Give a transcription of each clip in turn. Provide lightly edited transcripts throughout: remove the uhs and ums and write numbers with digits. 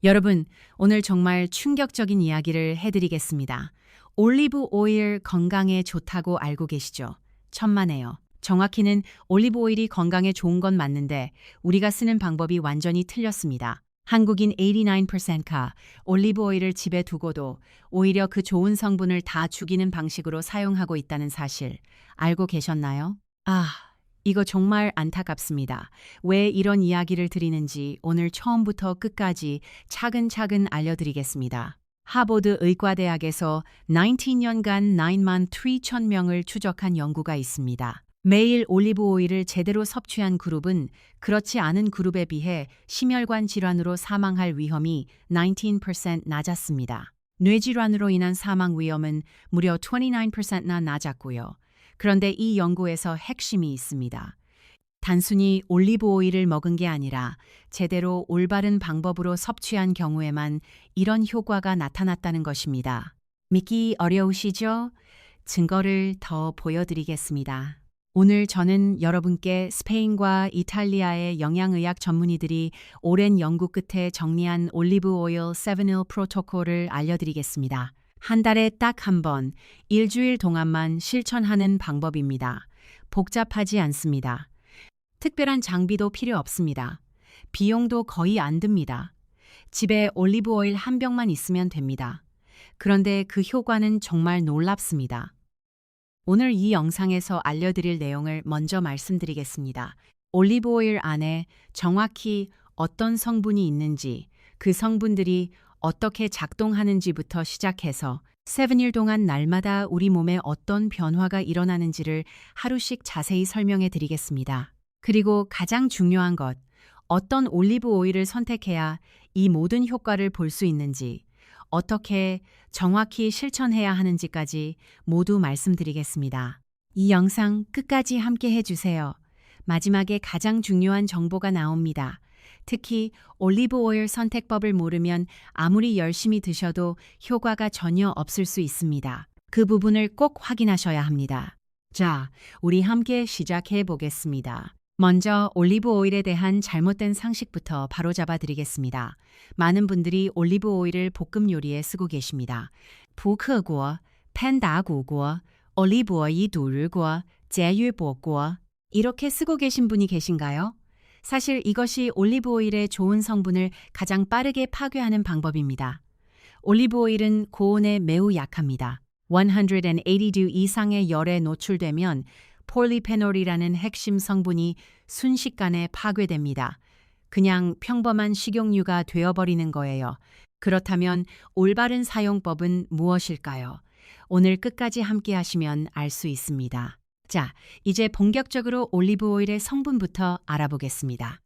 여러분, 오늘 정말 충격적인 이야기를 해드리겠습니다. 올리브 오일 건강에 좋다고 알고 계시죠? 천만에요. 정확히는 올리브 오일이 건강에 좋은 건 맞는데 우리가 쓰는 방법이 완전히 틀렸습니다. 한국인 89%가 올리브 오일을 집에 두고도 오히려 그 좋은 성분을 다 죽이는 방식으로 사용하고 있다는 사실 알고 계셨나요? 이거 정말 안타깝습니다. 왜 이런 이야기를 드리는지 오늘 처음부터 끝까지 차근차근 알려드리겠습니다. 하버드 의과대학에서 19년간 9만 3천 명을 추적한 연구가 있습니다. 매일 올리브 오일을 제대로 섭취한 그룹은 그렇지 않은 그룹에 비해 심혈관 질환으로 사망할 위험이 19% 낮았습니다. 뇌질환으로 인한 사망 위험은 무려 29%나 낮았고요. 그런데 이 연구에서 핵심이 있습니다. 단순히 올리브 오일을 먹은 게 아니라 제대로 올바른 방법으로 섭취한 경우에만 이런 효과가 나타났다는 것입니다. 믿기 어려우시죠? 증거를 더 보여드리겠습니다. 오늘 저는 여러분께 스페인과 이탈리아의 영양의학 전문의들이 오랜 연구 끝에 정리한 올리브 오일 7일 프로토콜을 알려드리겠습니다. 한 달에 딱 한 번, 일주일 동안만 실천하는 방법입니다. 복잡하지 않습니다. 특별한 장비도 필요 없습니다. 비용도 거의 안 듭니다. 집에 올리브 오일 한 병만 있으면 됩니다. 그런데 그 효과는 정말 놀랍습니다. 오늘 이 영상에서 알려드릴 내용을 먼저 말씀드리겠습니다. 올리브 오일 안에 정확히 어떤 성분이 있는지, 그 성분들이 어떻게 작동하는지부터 시작해서 7일 동안 날마다 우리 몸에 어떤 변화가 일어나는지를 하루씩 자세히 설명해 드리겠습니다. 그리고 가장 중요한 것, 어떤 올리브 오일을 선택해야 이 모든 효과를 볼 수 있는지, 어떻게 정확히 실천해야 하는지까지 모두 말씀드리겠습니다. 이 영상 끝까지 함께 해주세요. 마지막에 가장 중요한 정보가 나옵니다. 특히 올리브 오일 선택법을 모르면 아무리 열심히 드셔도 효과가 전혀 없을 수 있습니다. 그 부분을 꼭 확인하셔야 합니다. 자, 우리 함께 시작해 보겠습니다. 먼저 올리브 오일에 대한 잘못된 상식부터 바로잡아 드리겠습니다. 많은 분들이 올리브 오일을 볶음 요리에 쓰고 계십니다. 不克国, 팬다구고, 올리브 오일 두르고, 제유보고 이렇게 쓰고 계신 분이 계신가요? 사실 이것이 올리브 오일의 좋은 성분을 가장 빠르게 파괴하는 방법입니다. 올리브 오일은 고온에 매우 약합니다. 180도 이상의 열에 노출되면 폴리페놀이라는 핵심 성분이 순식간에 파괴됩니다. 그냥 평범한 식용유가 되어버리는 거예요. 그렇다면 올바른 사용법은 무엇일까요? 오늘 끝까지 함께 하시면 알 수 있습니다. 자, 이제 본격적으로 올리브 오일의 성분부터 알아보겠습니다.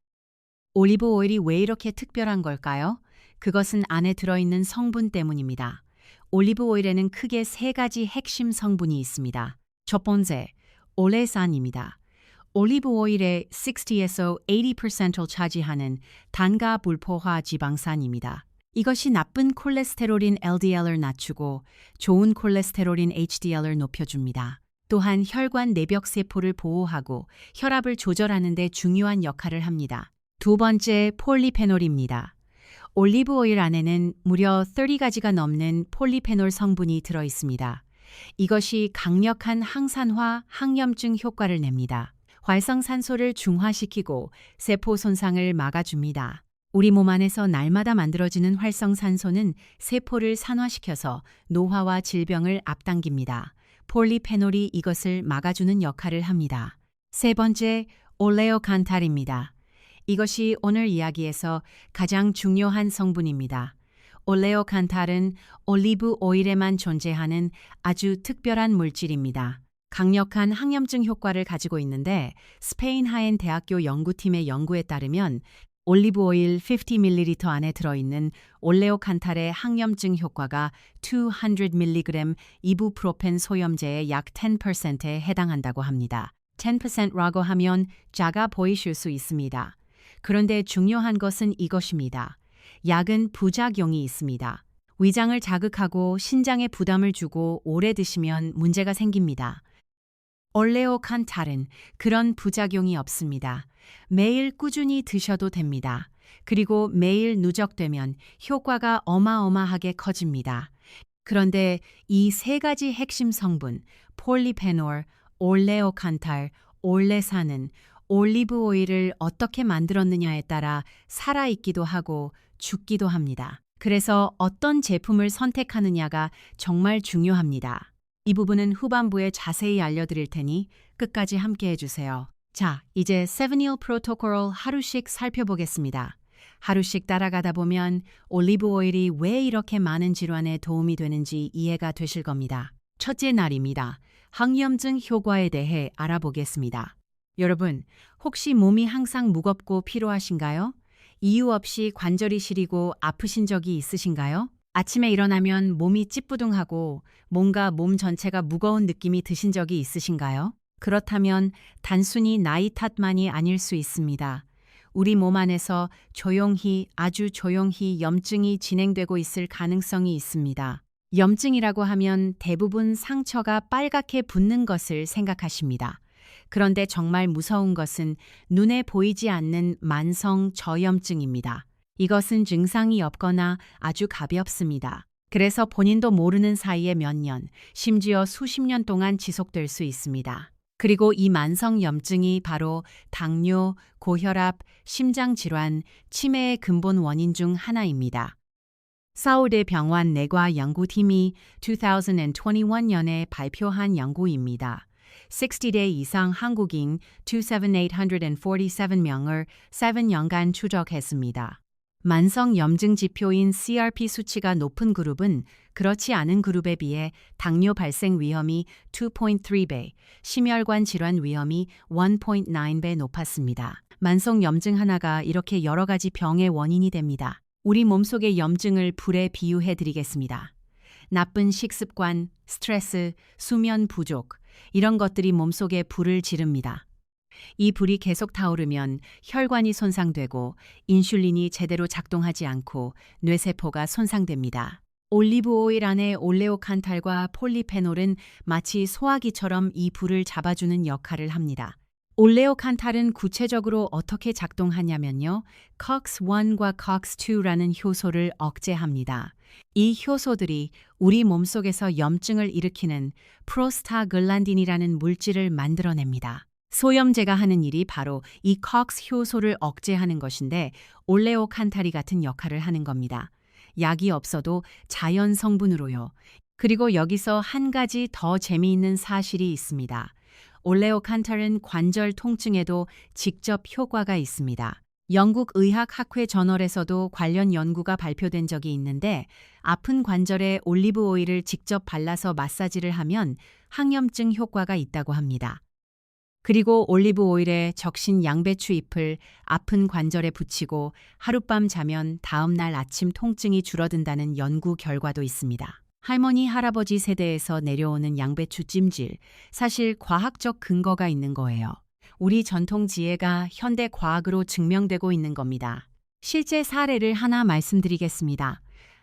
올리브 오일이 왜 이렇게 특별한 걸까요? 그것은 안에 들어있는 성분 때문입니다. 올리브 오일에는 크게 세 가지 핵심 성분이 있습니다. 첫 번째, 올레산입니다. 올리브 오일의 60에서 80%를 차지하는 단가 불포화 지방산입니다. 이것이 나쁜 콜레스테롤인 LDL을 낮추고 좋은 콜레스테롤인 HDL을 높여줍니다. 또한 혈관 내벽 세포를 보호하고 혈압을 조절하는 데 중요한 역할을 합니다. 두 번째, 폴리페놀입니다. 올리브 오일 안에는 무려 30가지가 넘는 폴리페놀 성분이 들어 있습니다. 이것이 강력한 항산화, 항염증 효과를 냅니다. 활성산소를 중화시키고 세포 손상을 막아줍니다. 우리 몸 안에서 날마다 만들어지는 활성산소는 세포를 산화시켜서 노화와 질병을 앞당깁니다. 폴리페놀이 이것을 막아주는 역할을 합니다. 세 번째, 올레오칸탈입니다. 이것이 오늘 이야기에서 가장 중요한 성분입니다. 올레오칸탈은 올리브 오일에만 존재하는 아주 특별한 물질입니다. 강력한 항염증 효과를 가지고 있는데 스페인 하엔 대학교 연구팀의 연구에 따르면 올리브 오일 50ml 안에 들어있는 올레오칸탈의 항염증 효과가 200mg 이부프로펜 소염제의 약 10%에 해당한다고 합니다. 10%라고 하면 작아 보이실 수 있습니다. 그런데 중요한 것은 이것입니다. 약은 부작용이 있습니다. 위장을 자극하고 신장에 부담을 주고 오래 드시면 문제가 생깁니다. 올레오칸탈은 그런 부작용이 없습니다. 매일 꾸준히 드셔도 됩니다. 그리고 매일 누적되면 효과가 어마어마하게 커집니다. 그런데 이 세 가지 핵심 성분, 폴리페놀, 올레오칸탈, 올레산은 올리브 오일을 어떻게 만들었느냐에 따라 살아있기도 하고 죽기도 합니다. 그래서 어떤 제품을 선택하느냐가 정말 중요합니다. 이 부분은 후반부에 자세히 알려드릴 테니 끝까지 함께 해주세요. 자, 이제 7일 프로토콜 하루씩 살펴보겠습니다. 하루씩 따라가다 보면 올리브 오일이 왜 이렇게 많은 질환에 도움이 되는지 이해가 되실 겁니다. 첫째 날입니다. 항염증 효과에 대해 알아보겠습니다. 여러분, 혹시 몸이 항상 무겁고 피로하신가요? 이유 없이 관절이 시리고 아프신 적이 있으신가요? 아침에 일어나면 몸이 찌뿌둥하고 뭔가 몸 전체가 무거운 느낌이 드신 적이 있으신가요? 그렇다면 단순히 나이 탓만이 아닐 수 있습니다. 우리 몸 안에서 조용히, 아주 조용히 염증이 진행되고 있을 가능성이 있습니다. 염증이라고 하면 대부분 상처가 빨갛게 붓는 것을 생각하십니다. 그런데 정말 무서운 것은 눈에 보이지 않는 만성 저염증입니다. 이것은 증상이 없거나 아주 가볍습니다. 그래서 본인도 모르는 사이에 몇 년, 심지어 수십 년 동안 지속될 수 있습니다. 그리고 이 만성 염증이 바로 당뇨, 고혈압, 심장질환, 치매의 근본 원인 중 하나입니다. 서울대 병원 내과 연구팀이 2021년에 발표한 연구입니다. 60대 이상 한국인 2,847명을 7년간 추적했습니다. 만성 염증 지표인 CRP 수치가 높은 그룹은 그렇지 않은 그룹에 비해 당뇨 발생 위험이 2.3배, 심혈관 질환 위험이 1.9배 높았습니다. 만성 염증 하나가 이렇게 여러 가지 병의 원인이 됩니다. 우리 몸속의 염증을 불에 비유해 드리겠습니다. 나쁜 식습관, 스트레스, 수면 부족, 이런 것들이 몸속에 불을 지릅니다. 이 불이 계속 타오르면 혈관이 손상되고 인슐린이 제대로 작동하지 않고 뇌세포가 손상됩니다. 올리브 오일 안에 올레오칸탈과 폴리페놀은 마치 소화기처럼 이 불을 잡아주는 역할을 합니다. 올레오칸탈은 구체적으로 어떻게 작동하냐면요. COX-1과 COX-2라는 효소를 억제합니다. 이 효소들이 우리 몸속에서 염증을 일으키는 프로스타글란딘이라는 물질을 만들어냅니다. 소염제가 하는 일이 바로 이 COX 효소를 억제하는 것인데 올레오칸탈이 같은 역할을 하는 겁니다. 약이 없어도 자연 성분으로요. 그리고 여기서 한 가지 더 재미있는 사실이 있습니다. 올레오칸탈은 관절 통증에도 직접 효과가 있습니다. 영국 의학학회 저널에서도 관련 연구가 발표된 적이 있는데 아픈 관절에 올리브 오일을 직접 발라서 마사지를 하면 항염증 효과가 있다고 합니다. 그리고 올리브 오일에 적신 양배추 잎을 아픈 관절에 붙이고 하룻밤 자면 다음 날 아침 통증이 줄어든다는 연구 결과도 있습니다. 할머니, 할아버지 세대에서 내려오는 양배추 찜질, 사실 과학적 근거가 있는 거예요. 우리 전통 지혜가 현대 과학으로 증명되고 있는 겁니다. 실제 사례를 하나 말씀드리겠습니다.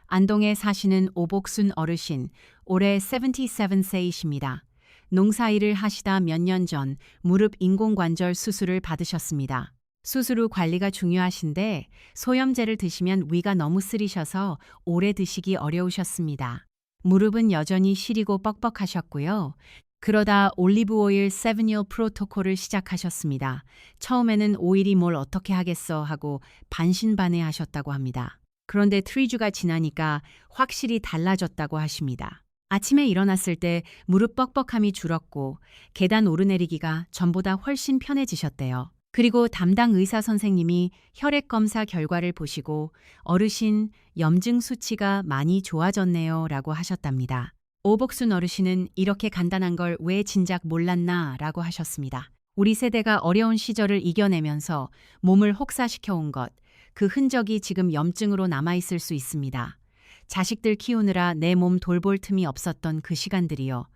안동에 사시는 오복순 어르신, 올해 77세이십니다. 농사일을 하시다 몇 년 전 무릎 인공관절 수술을 받으셨습니다. 수술 후 관리가 중요하신데 소염제를 드시면 위가 너무 쓰리셔서 오래 드시기 어려우셨습니다. 무릎은 여전히 시리고 뻑뻑하셨고요. 그러다 올리브 오일 7일 프로토콜을 시작하셨습니다. 처음에는 오일이 뭘 어떻게 하겠어 하고 반신반의하셨다고 합니다. 그런데 3주가 지나니까 확실히 달라졌다고 하십니다. 아침에 일어났을 때 무릎 뻑뻑함이 줄었고 계단 오르내리기가 전보다 훨씬 편해지셨대요. 그리고 담당 의사 선생님이 혈액 검사 결과를 보시고 어르신 염증 수치가 많이 좋아졌네요 라고 하셨답니다. 오복순 어르신은 이렇게 간단한 걸 왜 진작 몰랐나 라고 하셨습니다. 우리 세대가 어려운 시절을 이겨내면서 몸을 혹사시켜 온 것, 그 흔적이 지금 염증으로 남아있을 수 있습니다. 자식들 키우느라 내 몸 돌볼 틈이 없었던 그 시간들이요.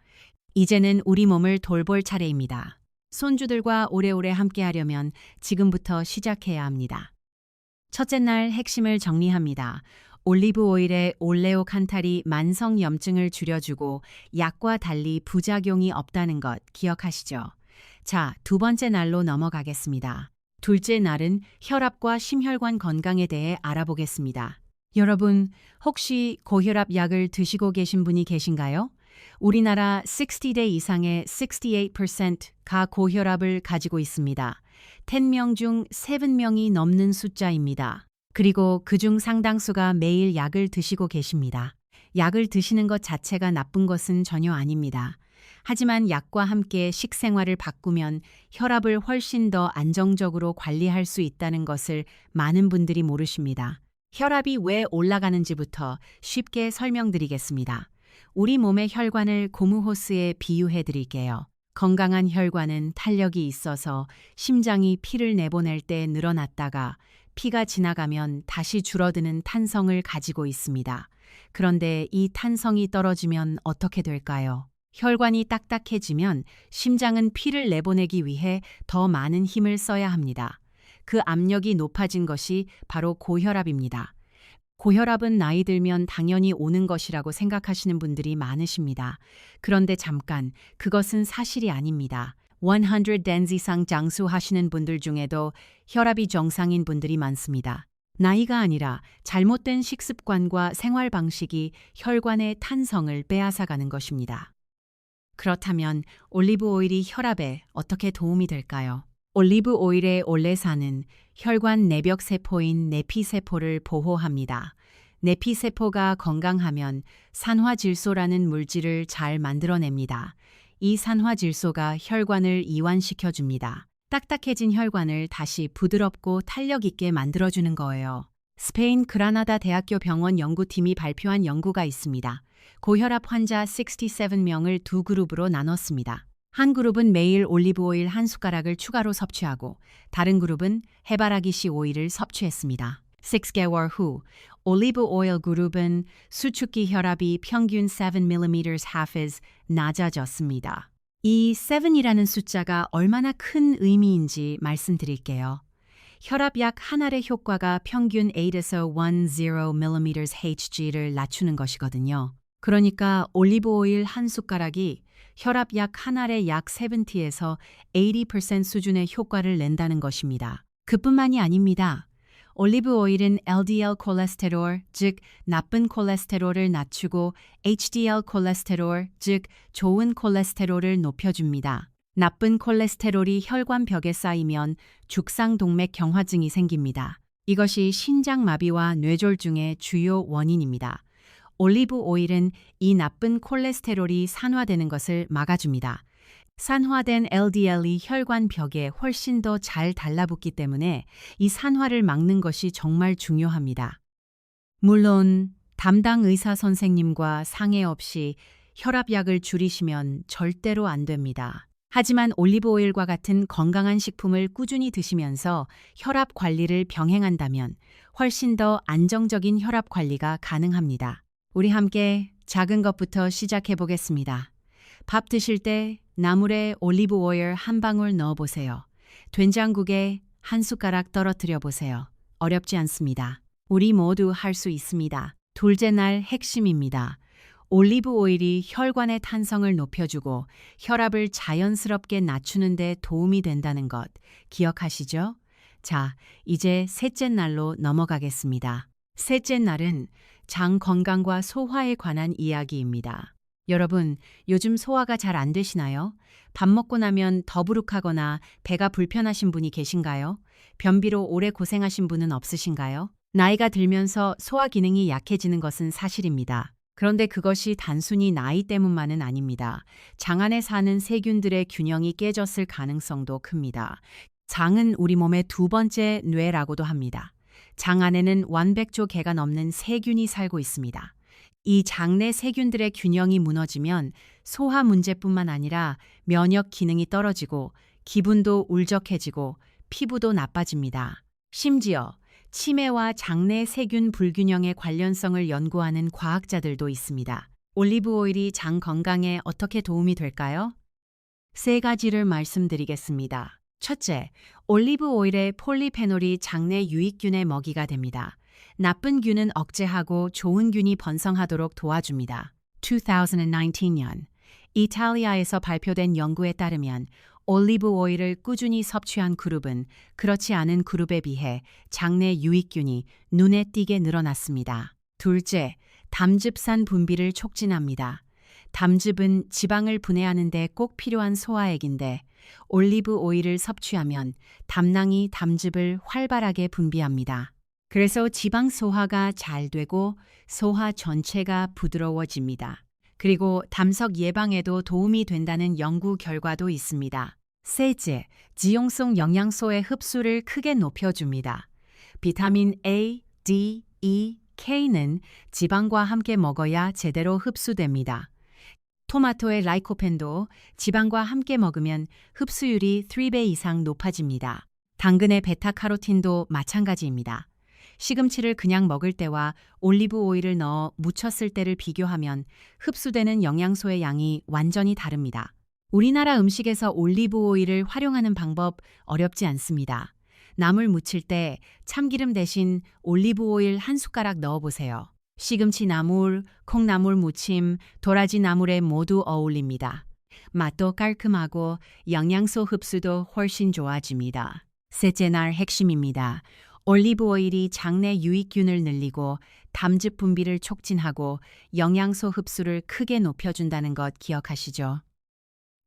이제는 우리 몸을 돌볼 차례입니다. 손주들과 오래오래 함께하려면 지금부터 시작해야 합니다. 첫째 날 핵심을 정리합니다. 올리브 오일의 올레오칸탈이 만성 염증을 줄여주고 약과 달리 부작용이 없다는 것 기억하시죠? 자, 두 번째 날로 넘어가겠습니다. 둘째 날은 혈압과 심혈관 건강에 대해 알아보겠습니다. 여러분, 혹시 고혈압 약을 드시고 계신 분이 계신가요? 우리나라 60대 이상의 68%가 고혈압을 가지고 있습니다. 10명 중 7명이 넘는 숫자입니다. 그리고 그중 상당수가 매일 약을 드시고 계십니다. 약을 드시는 것 자체가 나쁜 것은 전혀 아닙니다. 하지만 약과 함께 식생활을 바꾸면 혈압을 훨씬 더 안정적으로 관리할 수 있다는 것을 많은 분들이 모르십니다. 혈압이 왜 올라가는지부터 쉽게 설명드리겠습니다. 우리 몸의 혈관을 고무호스에 비유해 드릴게요. 건강한 혈관은 탄력이 있어서 심장이 피를 내보낼 때 늘어났다가 피가 지나가면 다시 줄어드는 탄성을 가지고 있습니다. 그런데 이 탄성이 떨어지면 어떻게 될까요? 혈관이 딱딱해지면 심장은 피를 내보내기 위해 더 많은 힘을 써야 합니다. 그 압력이 높아진 것이 바로 고혈압입니다. 고혈압은 나이 들면 당연히 오는 것이라고 생각하시는 분들이 많으십니다. 그런데 잠깐, 그것은 사실이 아닙니다. 100 댄 이상 장수하시는 분들 중에도 혈압이 정상인 분들이 많습니다. 나이가 아니라 잘못된 식습관과 생활 방식이 혈관의 탄성을 빼앗아가는 것입니다. 그렇다면 올리브 오일이 혈압에 어떻게 도움이 될까요? 올리브 오일의 올레산은 혈관 내벽 세포인 내피세포를 보호합니다. 내피세포가 건강하면 산화질소라는 물질을 잘 만들어냅니다. 이 산화질소가 혈관을 이완시켜줍니다. 딱딱해진 혈관을 다시 부드럽고 탄력 있게 만들어주는 거예요. 스페인 그라나다 대학교 병원 연구팀이 발표한 연구가 있습니다. 고혈압 환자 67명을 두 그룹으로 나눴습니다. 한 그룹은 매일 올리브 오일 한 숟가락을 추가로 섭취하고 다른 그룹은 해바라기 씨 오일을 섭취했습니다. 6개월 후 올리브 오일 그룹은 수축기 혈압이 평균 7mm 하프즈 낮아졌습니다. 이 7이라는 숫자가 얼마나 큰 의미인지 말씀드릴게요. 혈압약 한 알의 효과가 평균 8에서 10mm Hg를 낮추는 것이거든요. 그러니까 올리브 오일 한 숟가락이 혈압약 한 알의 약 70에서 80% 수준의 효과를 낸다는 것입니다. 그뿐만이 아닙니다. 올리브 오일은 LDL 콜레스테롤, 즉 나쁜 콜레스테롤을 낮추고 HDL 콜레스테롤, 즉 좋은 콜레스테롤을 높여줍니다. 나쁜 콜레스테롤이 혈관벽에 쌓이면 죽상동맥 경화증이 생깁니다. 이것이 신장마비와 뇌졸중의 주요 원인입니다. 올리브 오일은 이 나쁜 콜레스테롤이 산화되는 것을 막아줍니다. 산화된 LDL이 혈관벽에 훨씬 더 잘 달라붙기 때문에 이 산화를 막는 것이 정말 중요합니다. 물론 담당 의사 선생님과 상의 없이 혈압약을 줄이시면 절대로 안 됩니다. 하지만 올리브 오일과 같은 건강한 식품을 꾸준히 드시면서 혈압 관리를 병행한다면 훨씬 더 안정적인 혈압 관리가 가능합니다. 우리 함께 작은 것부터 시작해 보겠습니다. 밥 드실 때 나물에 올리브 오일 한 방울 넣어 보세요. 된장국에 한 숟가락 떨어뜨려 보세요. 어렵지 않습니다. 우리 모두 할 수 있습니다. 둘째 날 핵심입니다. 올리브 오일이 혈관의 탄성을 높여주고 혈압을 자연스럽게 낮추는 데 도움이 된다는 것 기억하시죠? 자, 이제 셋째 날로 넘어가겠습니다. 셋째 날은 장 건강과 소화에 관한 이야기입니다. 여러분, 요즘 소화가 잘 안 되시나요? 밥 먹고 나면 더부룩하거나 배가 불편하신 분이 계신가요? 변비로 오래 고생하신 분은 없으신가요? 나이가 들면서 소화 기능이 약해지는 것은 사실입니다. 그런데 그것이 단순히 나이 때문만은 아닙니다. 장 안에 사는 세균들의 균형이 깨졌을 가능성도 큽니다. 장은 우리 몸의 두 번째 뇌라고도 합니다. 장 안에는 100조 개가 넘는 세균이 살고 있습니다. 이 장내 세균들의 균형이 무너지면 소화 문제뿐만 아니라 면역 기능이 떨어지고 기분도 울적해지고 피부도 나빠집니다. 심지어 치매와 장내 세균 불균형의 관련성을 연구하는 과학자들도 있습니다. 올리브 오일이 장 건강에 어떻게 도움이 될까요? 세 가지를 말씀드리겠습니다. 첫째, 올리브 오일의 폴리페놀이 장내 유익균의 먹이가 됩니다. 나쁜 균은 억제하고 좋은 균이 번성하도록 도와줍니다. 2019년 이탈리아에서 발표된 연구에 따르면 올리브 오일을 꾸준히 섭취한 그룹은 그렇지 않은 그룹에 비해 장내 유익균이 눈에 띄게 늘어났습니다. 둘째, 담즙산 분비를 촉진합니다. 담즙은 지방을 분해하는 데 꼭 필요한 소화액인데 올리브 오일을 섭취하면 담낭이 담즙을 활발하게 분비합니다. 그래서 지방 소화가 잘 되고 소화 전체가 부드러워집니다. 그리고 담석 예방에도 도움이 된다는 연구 결과도 있습니다. 셋째, 지용성 영양소의 흡수를 크게 높여줍니다. 비타민 A, D, E, K는 지방과 함께 먹어야 제대로 흡수됩니다. 토마토의 라이코펜도 지방과 함께 먹으면 흡수율이 3배 이상 높아집니다. 당근의 베타카로틴도 마찬가지입니다. 시금치를 그냥 먹을 때와 올리브 오일을 넣어 무쳤을 때를 비교하면 흡수되는 영양소의 양이 완전히 다릅니다. 우리나라 음식에서 올리브 오일을 활용하는 방법 어렵지 않습니다. 나물 무칠 때 참기름 대신 올리브 오일 한 숟가락 넣어보세요. 시금치 나물, 콩나물 무침, 도라지 나물에 모두 어울립니다. 맛도 깔끔하고 영양소 흡수도 훨씬 좋아집니다. 셋째 날 핵심입니다. 올리브 오일이 장내 유익균을 늘리고 담즙 분비를 촉진하고 영양소 흡수를 크게 높여준다는 것 기억하시죠?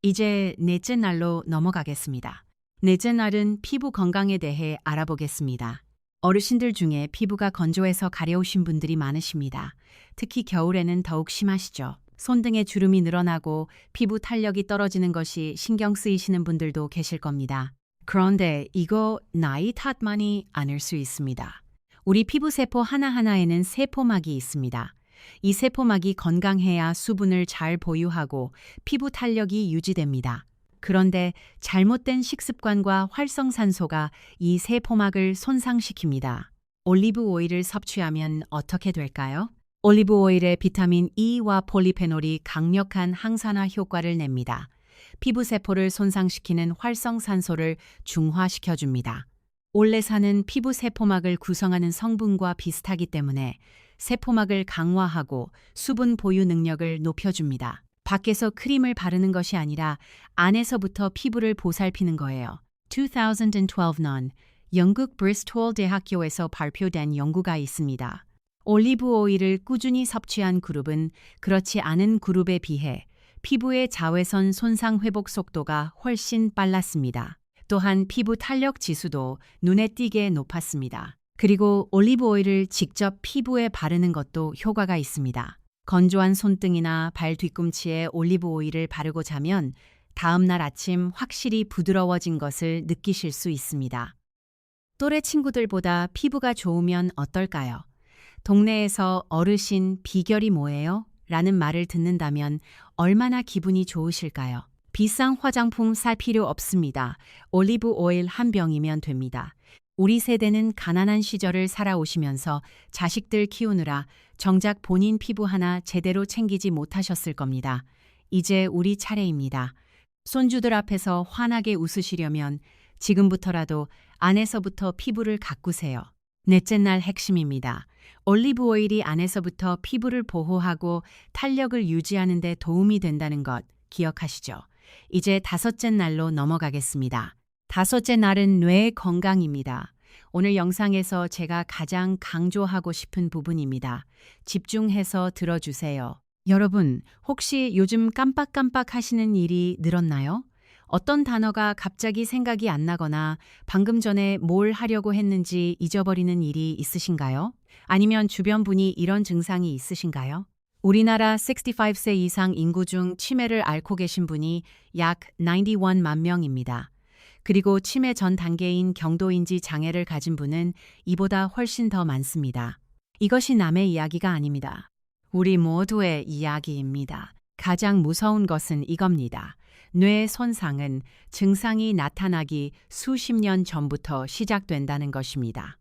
이제 넷째 날로 넘어가겠습니다. 넷째 날은 피부 건강에 대해 알아보겠습니다. 어르신들 중에 피부가 건조해서 가려우신 분들이 많으십니다. 특히 겨울에는 더욱 심하시죠. 손등에 주름이 늘어나고 피부 탄력이 떨어지는 것이 신경 쓰이시는 분들도 계실 겁니다. 그런데 이거 나이 탓만이 아닐 수 있습니다. 우리 피부세포 하나하나에는 세포막이 있습니다. 이 세포막이 건강해야 수분을 잘 보유하고 피부 탄력이 유지됩니다. 그런데 잘못된 식습관과 활성산소가 이 세포막을 손상시킵니다. 올리브 오일을 섭취하면 어떻게 될까요? 올리브 오일의 비타민 E와 폴리페놀이 강력한 항산화 효과를 냅니다. 피부세포를 손상시키는 활성산소를 중화시켜줍니다. 올레산은 피부세포막을 구성하는 성분과 비슷하기 때문에 세포막을 강화하고 수분 보유 능력을 높여줍니다. 밖에서 크림을 바르는 것이 아니라 안에서부터 피부를 보살피는 거예요. 2012년 영국 브리스톨 대학교에서 발표된 연구가 있습니다. 올리브 오일을 꾸준히 섭취한 그룹은 그렇지 않은 그룹에 비해 피부의 자외선 손상 회복 속도가 훨씬 빨랐습니다. 또한 피부 탄력 지수도 눈에 띄게 높았습니다. 그리고 올리브 오일을 직접 피부에 바르는 것도 효과가 있습니다. 건조한 손등이나 발 뒤꿈치에 올리브 오일을 바르고 자면 다음 날 아침 확실히 부드러워진 것을 느끼실 수 있습니다. 또래 친구들보다 피부가 좋으면 어떨까요? 동네에서 어르신 비결이 뭐예요? 라는 말을 듣는다면 얼마나 기분이 좋으실까요? 비싼 화장품 살 필요 없습니다. 올리브 오일 한 병이면 됩니다. 우리 세대는 가난한 시절을 살아오시면서 자식들 키우느라 정작 본인 피부 하나 제대로 챙기지 못하셨을 겁니다. 이제 우리 차례입니다. 손주들 앞에서 환하게 웃으시려면 지금부터라도 안에서부터 피부를 가꾸세요. 넷째 날 핵심입니다. 올리브 오일이 안에서부터 피부를 보호하고 탄력을 유지하는 데 도움이 된다는 것 기억하시죠? 이제 다섯째 날로 넘어가겠습니다. 다섯째 날은 뇌 건강입니다. 오늘 영상에서 제가 가장 강조하고 싶은 부분입니다. 집중해서 들어주세요. 여러분, 혹시 요즘 깜빡깜빡 하시는 일이 늘었나요? 어떤 단어가 갑자기 생각이 안 나거나 방금 전에 뭘 하려고 했는지 잊어버리는 일이 있으신가요? 아니면 주변 분이 이런 증상이 있으신가요? 우리나라 65세 이상 인구 중 치매를 앓고 계신 분이 약 91만 명입니다. 그리고 치매 전 단계인 경도인지 장애를 가진 분은 이보다 훨씬 더 많습니다. 이것이 남의 이야기가 아닙니다. 우리 모두의 이야기입니다. 가장 무서운 것은 이겁니다. 뇌 손상은 증상이 나타나기 수십 년 전부터 시작된다는 것입니다.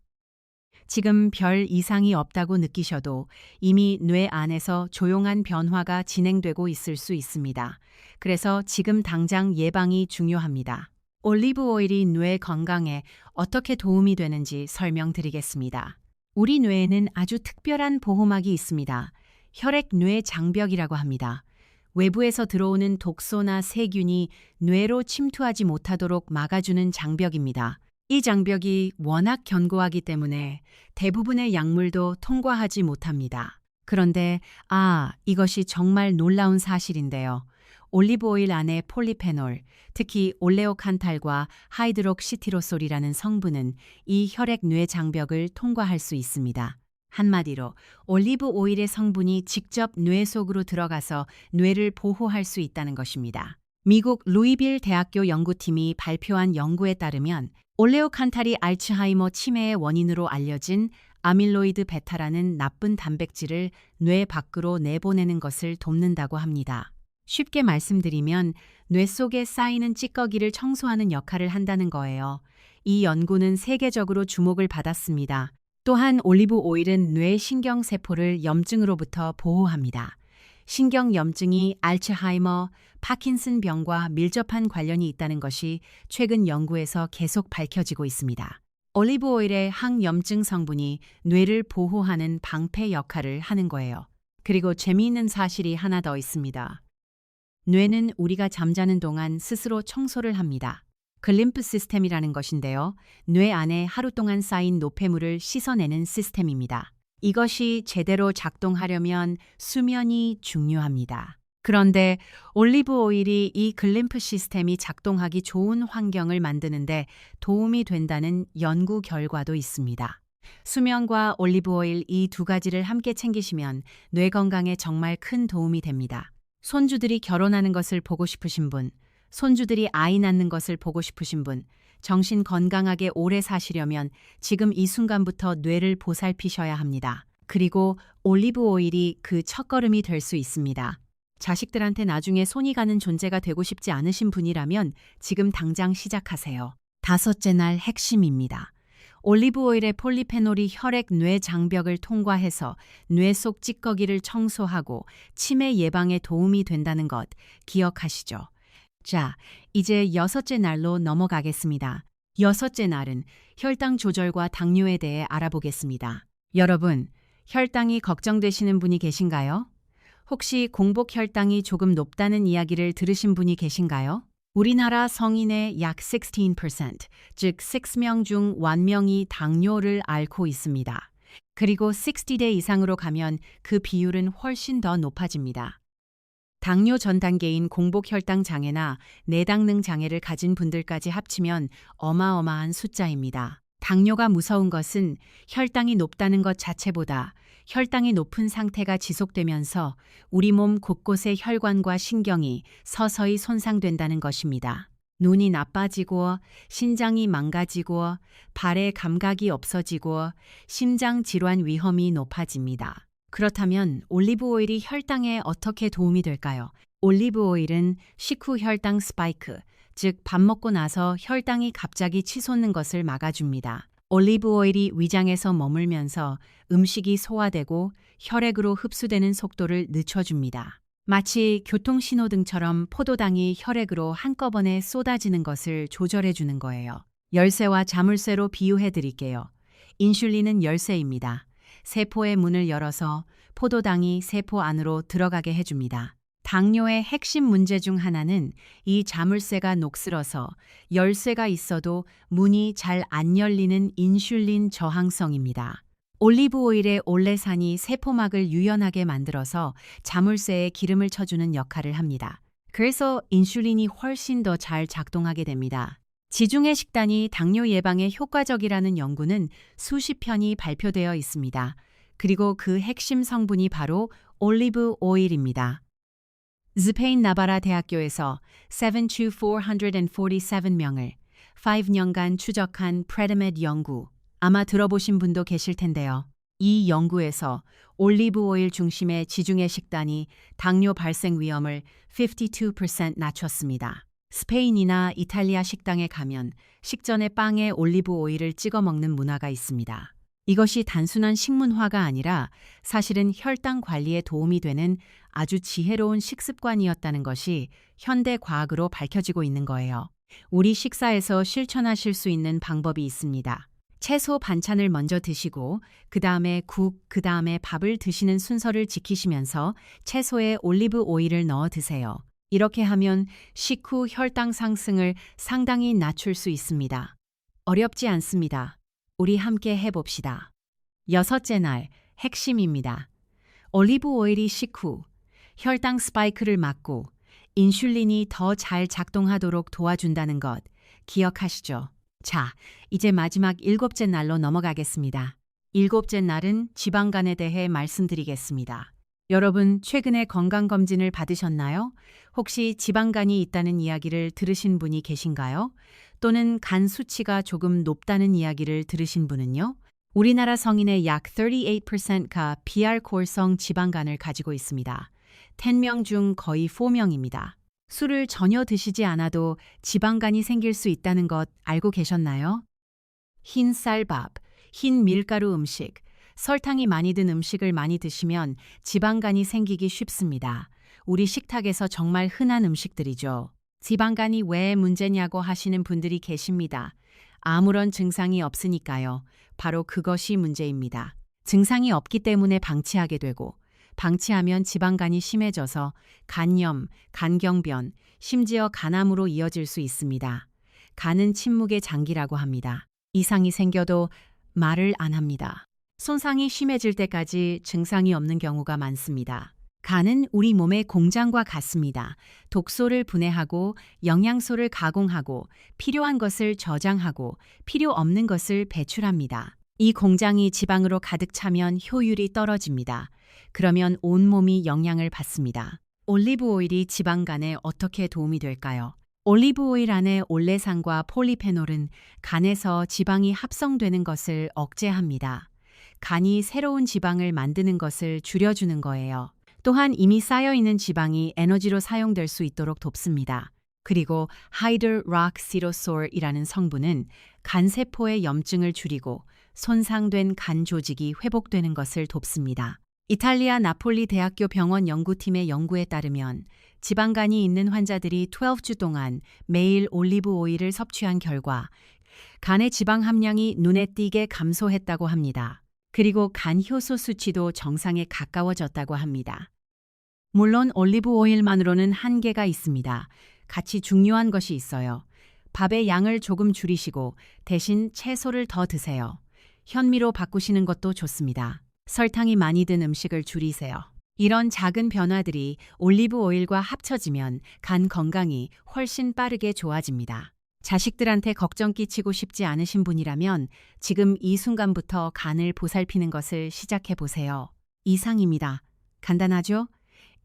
지금 별 이상이 없다고 느끼셔도 이미 뇌 안에서 조용한 변화가 진행되고 있을 수 있습니다. 그래서 지금 당장 예방이 중요합니다. 올리브 오일이 뇌 건강에 어떻게 도움이 되는지 설명드리겠습니다. 우리 뇌에는 아주 특별한 보호막이 있습니다. 혈액 뇌 장벽이라고 합니다. 외부에서 들어오는 독소나 세균이 뇌로 침투하지 못하도록 막아주는 장벽입니다. 이 장벽이 워낙 견고하기 때문에 대부분의 약물도 통과하지 못합니다. 그런데 이것이 정말 놀라운 사실인데요. 올리브 오일 안에 폴리페놀, 특히 올레오칸탈과 하이드록시티로솔이라는 성분은 이 혈액-뇌 장벽을 통과할 수 있습니다. 한마디로 올리브 오일의 성분이 직접 뇌 속으로 들어가서 뇌를 보호할 수 있다는 것입니다. 미국 루이빌 대학교 연구팀이 발표한 연구에 따르면 올레오칸탈이 알츠하이머 치매의 원인으로 알려진 아밀로이드 베타라는 나쁜 단백질을 뇌 밖으로 내보내는 것을 돕는다고 합니다. 쉽게 말씀드리면 뇌 속에 쌓이는 찌꺼기를 청소하는 역할을 한다는 거예요. 이 연구는 세계적으로 주목을 받았습니다. 또한 올리브 오일은 뇌 신경세포를 염증으로부터 보호합니다. 신경염증이 알츠하이머, 파킨슨 병과 밀접한 관련이 있다는 것이 최근 연구에서 계속 밝혀지고 있습니다. 올리브 오일의 항염증 성분이 뇌를 보호하는 방패 역할을 하는 거예요. 그리고 재미있는 사실이 하나 더 있습니다. 뇌는 우리가 잠자는 동안 스스로 청소를 합니다. 글림프 시스템이라는 것인데요. 뇌 안에 하루 동안 쌓인 노폐물을 씻어내는 시스템입니다. 이것이 제대로 작동하려면 수면이 중요합니다. 그런데 올리브 오일이 이 글림프 시스템이 작동하기 좋은 환경을 만드는데 도움이 된다는 연구 결과도 있습니다. 수면과 올리브 오일 이 두 가지를 함께 챙기시면 뇌 건강에 정말 큰 도움이 됩니다. 손주들이 결혼하는 것을 보고 싶으신 분, 손주들이 아이 낳는 것을 보고 싶으신 분, 정신 건강하게 오래 사시려면 지금 이 순간부터 뇌를 보살피셔야 합니다. 그리고 올리브 오일이 그 첫걸음이 될 수 있습니다. 자식들한테 나중에 손이 가는 존재가 되고 싶지 않으신 분이라면 지금 당장 시작하세요. 5째 날 핵심입니다. 올리브 오일의 폴리페놀이 혈액 뇌 장벽을 통과해서 뇌 속 찌꺼기를 청소하고 치매 예방에 도움이 된다는 것 기억하시죠? 자, 이제 6째 날로 넘어가겠습니다. 6째 날은 혈당 조절과 당뇨에 대해 알아보겠습니다. 여러분, 혈당이 걱정되시는 분이 계신가요? 혹시 공복 혈당이 조금 높다는 이야기를 들으신 분이 계신가요? 우리나라 성인의 약 16%, 즉 6명 중 1명이 당뇨를 앓고 있습니다. 그리고 60대 이상으로 가면 그 비율은 훨씬 더 높아집니다. 당뇨 전 단계인 공복 혈당 장애나 내당능 장애를 가진 분들까지 합치면 어마어마한 숫자입니다. 당뇨가 무서운 것은 혈당이 높다는 것 자체보다 혈당이 높은 상태가 지속되면서 우리 몸 곳곳의 혈관과 신경이 서서히 손상된다는 것입니다. 눈이 나빠지고 신장이 망가지고 발의 감각이 없어지고 심장 질환 위험이 높아집니다. 그렇다면 올리브 오일이 혈당에 어떻게 도움이 될까요? 올리브 오일은 식후 혈당 스파이크, 즉 밥 먹고 나서 혈당이 갑자기 치솟는 것을 막아줍니다. 올리브 오일이 위장에서 머물면서 음식이 소화되고 혈액으로 흡수되는 속도를 늦춰줍니다. 마치 교통신호등처럼 포도당이 혈액으로 한꺼번에 쏟아지는 것을 조절해주는 거예요. 열쇠와 자물쇠로 비유해 드릴게요. 인슐린은 열쇠입니다. 세포의 문을 열어서 포도당이 세포 안으로 들어가게 해줍니다. 당뇨의 핵심 문제 중 하나는 이 자물쇠가 녹슬어서 열쇠가 있어도 문이 잘 안 열리는 인슐린 저항성입니다. 올리브 오일의 올레산이 세포막을 유연하게 만들어서 자물쇠에 기름을 쳐주는 역할을 합니다. 그래서 인슐린이 훨씬 더 잘 작동하게 됩니다. 지중해 식단이 당뇨 예방에 효과적이라는 연구는 수십 편이 발표되어 있습니다. 그리고 그 핵심 성분이 바로 올리브 오일입니다. 스페인 나바라 대학교에서 7,447명을 5년간 추적한 프레드메드 연구, 아마 들어보신 분도 계실 텐데요. 이 연구에서 올리브 오일 중심의 지중해 식단이 당뇨 발생 위험을 52% 낮췄습니다. 스페인이나 이탈리아 식당에 가면 식전에 빵에 올리브 오일을 찍어 먹는 문화가 있습니다. 이것이 단순한 식문화가 아니라 사실은 혈당 관리에 도움이 되는 아주 지혜로운 식습관이었다는 것이 현대 과학으로 밝혀지고 있는 거예요. 우리 식사에서 실천하실 수 있는 방법이 있습니다. 채소 반찬을 먼저 드시고 그 다음에 국, 그 다음에 밥을 드시는 순서를 지키시면서 채소에 올리브 오일을 넣어 드세요. 이렇게 하면 식후 혈당 상승을 상당히 낮출 수 있습니다. 어렵지 않습니다. 우리 함께 해봅시다. 여섯째 날, 핵심입니다. 올리브 오일이 식후 혈당 스파이크를 막고 인슐린이 더 잘 작동하도록 도와준다는 것 기억하시죠? 자, 이제 마지막 일곱째 날로 넘어가겠습니다. 일곱째 날은 지방간에 대해 말씀드리겠습니다. 여러분, 최근에 건강검진을 받으셨나요? 혹시 지방간이 있다는 이야기를 들으신 분이 계신가요? 또는 간 수치가 조금 높다는 이야기를 들으신 분은요? 우리나라 성인의 약 38%가 비알코올성 지방간을 가지고 있습니다. 10명 중 거의 4명입니다. 술을 전혀 드시지 않아도 지방간이 생길 수 있다는 것 알고 계셨나요? 흰 쌀밥, 흰 밀가루 음식, 설탕이 많이 든 음식을 많이 드시면 지방간이 생기기 쉽습니다. 우리 식탁에서 정말 흔한 음식들이죠. 지방간이 왜 문제냐고 하시는 분들이 계십니다. 아무런 증상이 없으니까요. 바로 그것이 문제입니다. 증상이 없기 때문에 방치하게 되고 방치하면 지방간이 심해져서 간염, 간경변, 심지어 간암으로 이어질 수 있습니다. 간은 침묵의 장기라고 합니다. 이상이 생겨도 말을 안 합니다. 손상이 심해질 때까지 증상이 없는 경우가 많습니다. 간은 우리 몸의 공장과 같습니다. 독소를 분해하고 영양소를 가공하고 필요한 것을 저장하고 필요 없는 것을 배출합니다. 이 공장이 지방으로 가득 차면 효율이 떨어집니다. 그러면 온몸이 영향을 받습니다. 올리브 오일이 지방간에 어떻게 도움이 될까요? 올리브 오일 안에 올레산과 폴리페놀은 간에서 지방이 합성되는 것을 억제합니다. 간이 새로운 지방을 만드는 것을 줄여주는 거예요. 또한 이미 쌓여있는 지방이 에너지로 사용될 수 있도록 돕습니다. 그리고 하이드락시로솔이라는 성분은 간세포의 염증을 줄이고 손상된 간 조직이 회복되는 것을 돕습니다. 이탈리아 나폴리 대학교 병원 연구팀의 연구에 따르면 지방간이 있는 환자들이 12주 동안 매일 올리브 오일을 섭취한 결과 간의 지방 함량이 눈에 띄게 감소했다고 합니다. 그리고 간 효소 수치도 정상에 가까워졌다고 합니다. 물론 올리브 오일만으로는 한계가 있습니다. 같이 중요한 것이 있어요. 밥의 양을 조금 줄이시고 대신 채소를 더 드세요. 현미로 바꾸시는 것도 좋습니다. 설탕이 많이 든 음식을 줄이세요. 이런 작은 변화들이 올리브 오일과 합쳐지면 간 건강이 훨씬 빠르게 좋아집니다. 자식들한테 걱정 끼치고 싶지 않으신 분이라면 지금 이 순간부터 간을 보살피는 것을 시작해 보세요. 이상입니다. 간단하죠?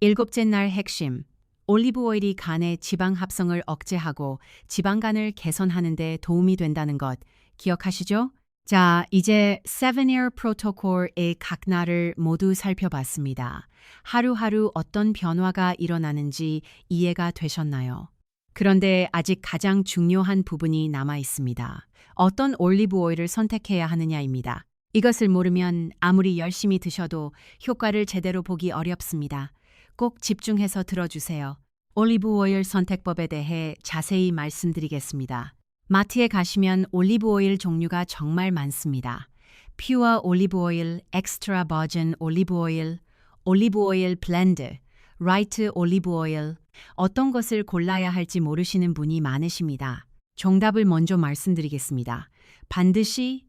일곱째 날 핵심. 올리브 오일이 간의 지방 합성을 억제하고 지방간을 개선하는 데 도움이 된다는 것 기억하시죠? 자, 이제 7-Year Protocol의 각 날을 모두 살펴봤습니다. 하루하루 어떤 변화가 일어나는지 이해가 되셨나요? 그런데 아직 가장 중요한 부분이 남아 있습니다. 어떤 올리브 오일을 선택해야 하느냐입니다. 이것을 모르면 아무리 열심히 드셔도 효과를 제대로 보기 어렵습니다. 꼭 집중해서 들어주세요. 올리브 오일 선택법에 대해 자세히 말씀드리겠습니다. 마트에 가시면 올리브 오일 종류가 정말 많습니다. 퓨어 올리브 오일, 엑스트라 버진 올리브 오일, 올리브 오일 블렌드, 라이트 올리브 오일, 어떤 것을 골라야 할지 모르시는 분이 많으십니다. 정답을 먼저 말씀드리겠습니다. 반드시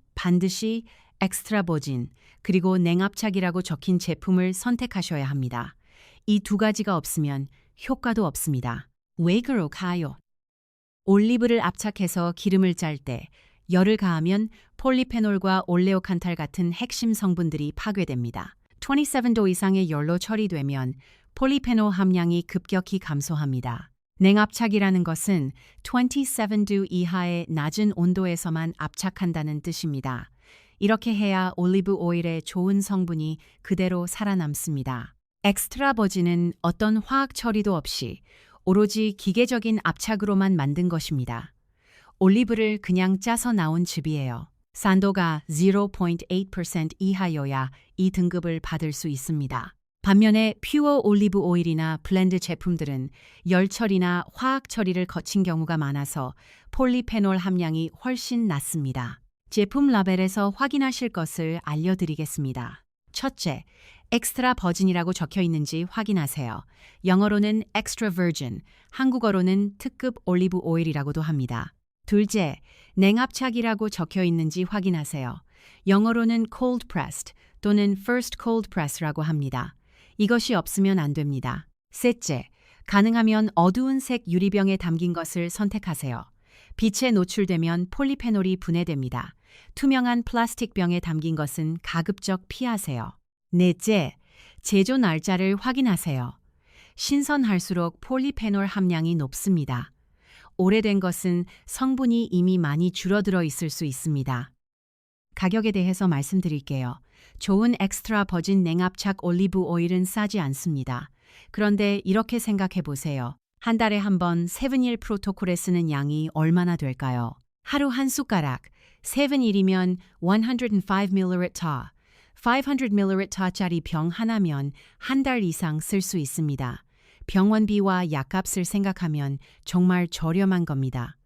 엑스트라 버진, 그리고 냉압착이라고 적힌 제품을 선택하셔야 합니다. 이 두 가지가 없으면 효과도 없습니다. 왜 그럴까요? 올리브를 압착해서 기름을 짤 때 열을 가하면 폴리페놀과 올레오칸탈 같은 핵심 성분들이 파괴됩니다. 27도 이상의 열로 처리되면 폴리페놀 함량이 급격히 감소합니다. 냉압착이라는 것은 27도 이하의 낮은 온도에서만 압착한다는 뜻입니다. 이렇게 해야 올리브 오일의 좋은 성분이 그대로 살아남습니다. 엑스트라 버진은 어떤 화학 처리도 없이 오로지 기계적인 압착으로만 만든 것입니다. 올리브를 그냥 짜서 나온 즙이에요. 산도가 0.8% 이하여야 이 등급을 받을 수 있습니다. 반면에 퓨어 올리브 오일이나 블렌드 제품들은 열 처리나 화학 처리를 거친 경우가 많아서 폴리페놀 함량이 훨씬 낮습니다. 제품 라벨에서 확인하실 것을 알려드리겠습니다. 첫째, 엑스트라 버진이라고 적혀 있는지 확인하세요. 영어로는 extra virgin, 한국어로는 특급 올리브 오일이라고도 합니다. 둘째, 냉압착이라고 적혀 있는지 확인하세요. 영어로는 cold pressed 또는 first cold press라고 합니다. 이것이 없으면 안 됩니다. 셋째, 가능하면 어두운 색 유리병에 담긴 것을 선택하세요. 빛에 노출되면 폴리페놀이 분해됩니다. 투명한 플라스틱 병에 담긴 것은 가급적 피하세요. 넷째, 제조 날짜를 확인하세요. 신선할수록 폴리페놀 함량이 높습니다. 오래된 것은 성분이 이미 많이 줄어들어 있을 수 있습니다. 가격에 대해서 말씀드릴게요. 좋은 엑스트라 버진 냉압착 올리브 오일은 싸지 않습니다. 그런데 이렇게 생각해 보세요. 한 달에 한 번 7일 프로토콜에 쓰는 양이 얼마나 될까요? 하루 한 숟가락, 7일이면 105ml, 500ml짜리 병 하나면 한 달 이상 쓸 수 있습니다. 병원비와 약값을 생각하면 정말 저렴한 겁니다.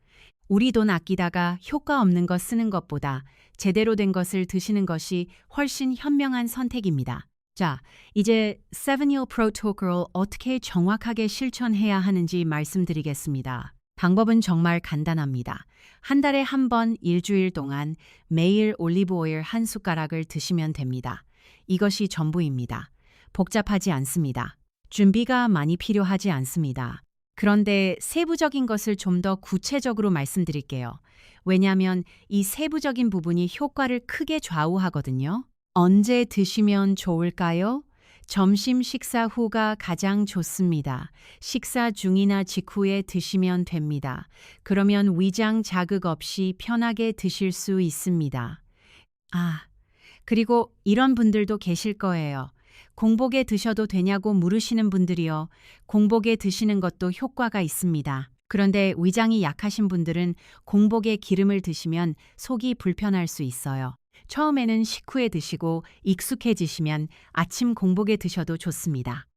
우리 돈 아끼다가 효과 없는 거 쓰는 것보다 제대로 된 것을 드시는 것이 훨씬 현명한 선택입니다. 자, 이제 7일 프로토콜 어떻게 정확하게 실천해야 하는지 말씀드리겠습니다. 방법은 정말 간단합니다. 한 달에 한 번 일주일 동안 매일 올리브 오일 한 숟가락을 드시면 됩니다. 이것이 전부입니다. 복잡하지 않습니다. 준비가 많이 필요하지 않습니다. 그런데 세부적인 것을 좀 더 구체적으로 말씀드릴게요. 왜냐하면 이 세부적인 부분이 효과를 크게 좌우하거든요. 언제 드시면 좋을까요? 점심 식사 후가 가장 좋습니다. 식사 중이나 직후에 드시면 됩니다. 그러면 위장 자극 없이 편하게 드실 수 있습니다. 그리고 이런 분들도 계실 거예요. 공복에 드셔도 되냐고 물으시는 분들이요. 공복에 드시는 것도 효과가 있습니다. 그런데 위장이 약하신 분들은 공복에 기름을 드시면 속이 불편할 수 있어요. 처음에는 식후에 드시고 익숙해지시면 아침 공복에 드셔도 좋습니다.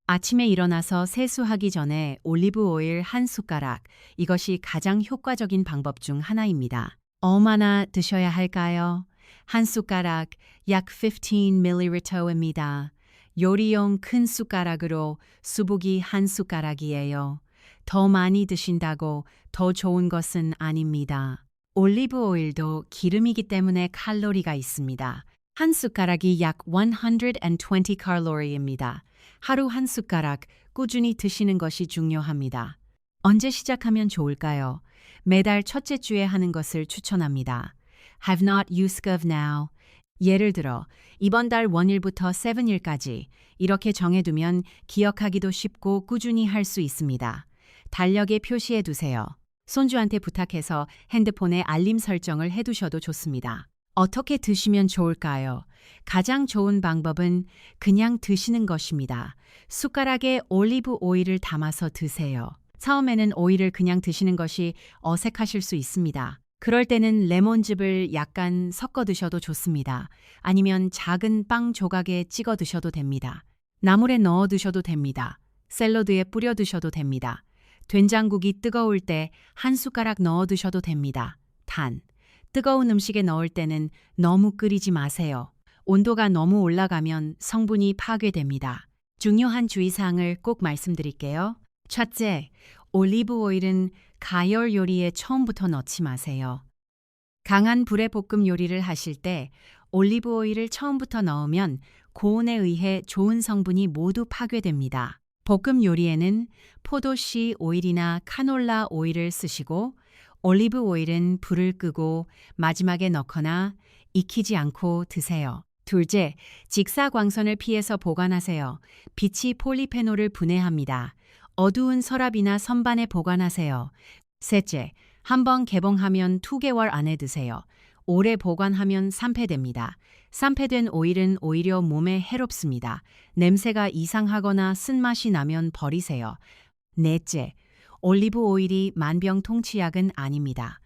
아침에 일어나서 세수하기 전에 올리브 오일 한 숟가락, 이것이 가장 효과적인 방법 중 하나입니다. 얼마나 드셔야 할까요? 한 숟가락 약 15ml입니다. 요리용 큰 숟가락으로 수북이 한 숟가락이에요. 더 많이 드신다고 더 좋은 것은 아닙니다. 올리브 오일도 기름이기 때문에 칼로리가 있습니다. 한 숟가락이 약 120칼로리입니다. 하루 한 숟가락 꾸준히 드시는 것이 중요합니다. 언제 시작하면 좋을까요? 매달 첫째 주에 하는 것을 추천합니다. Have not used of now. 예를 들어 이번 달 1일부터 7일까지 이렇게 정해두면 기억하기도 쉽고 꾸준히 할 수 있습니다. 달력에 표시해 두세요. 손주한테 부탁해서 핸드폰에 알림 설정을 해두셔도 좋습니다. 어떻게 드시면 좋을까요? 가장 좋은 방법은 그냥 드시는 것입니다. 숟가락에 올리브 오일을 담아서 드세요. 처음에는 오일을 그냥 드시는 것이 어색하실 수 있습니다. 그럴 때는 레몬즙을 약간 섞어 드셔도 좋습니다. 아니면 작은 빵 조각에 찍어 드셔도 됩니다. 나물에 넣어 드셔도 됩니다. 샐러드에 뿌려 드셔도 됩니다. 된장국이 뜨거울 때 한 숟가락 넣어 드셔도 됩니다. 단, 뜨거운 음식에 넣을 때는 너무 끓이지 마세요. 온도가 너무 올라가면 성분이 파괴됩니다. 중요한 주의사항을 꼭 말씀드릴게요. 첫째, 올리브 오일은 가열 요리에 처음부터 넣지 마세요. 강한 불에 볶음 요리를 하실 때 올리브 오일을 처음부터 넣으면 고온에 의해 좋은 성분이 모두 파괴됩니다. 볶음 요리에는 포도씨 오일이나 카놀라 오일을 쓰시고 올리브 오일은 불을 끄고 마지막에 넣거나 익히지 않고 드세요. 둘째, 직사광선을 피해서 보관하세요. 빛이 폴리페놀을 분해합니다. 어두운 서랍이나 선반에 보관하세요. 셋째, 한번 개봉하면 2개월 안에 드세요. 오래 보관하면 산패됩니다. 산패된 오일은 오히려 몸에 해롭습니다. 냄새가 이상하거나 쓴맛이 나면 버리세요. 넷째, 올리브 오일이 만병통치약은 아닙니다.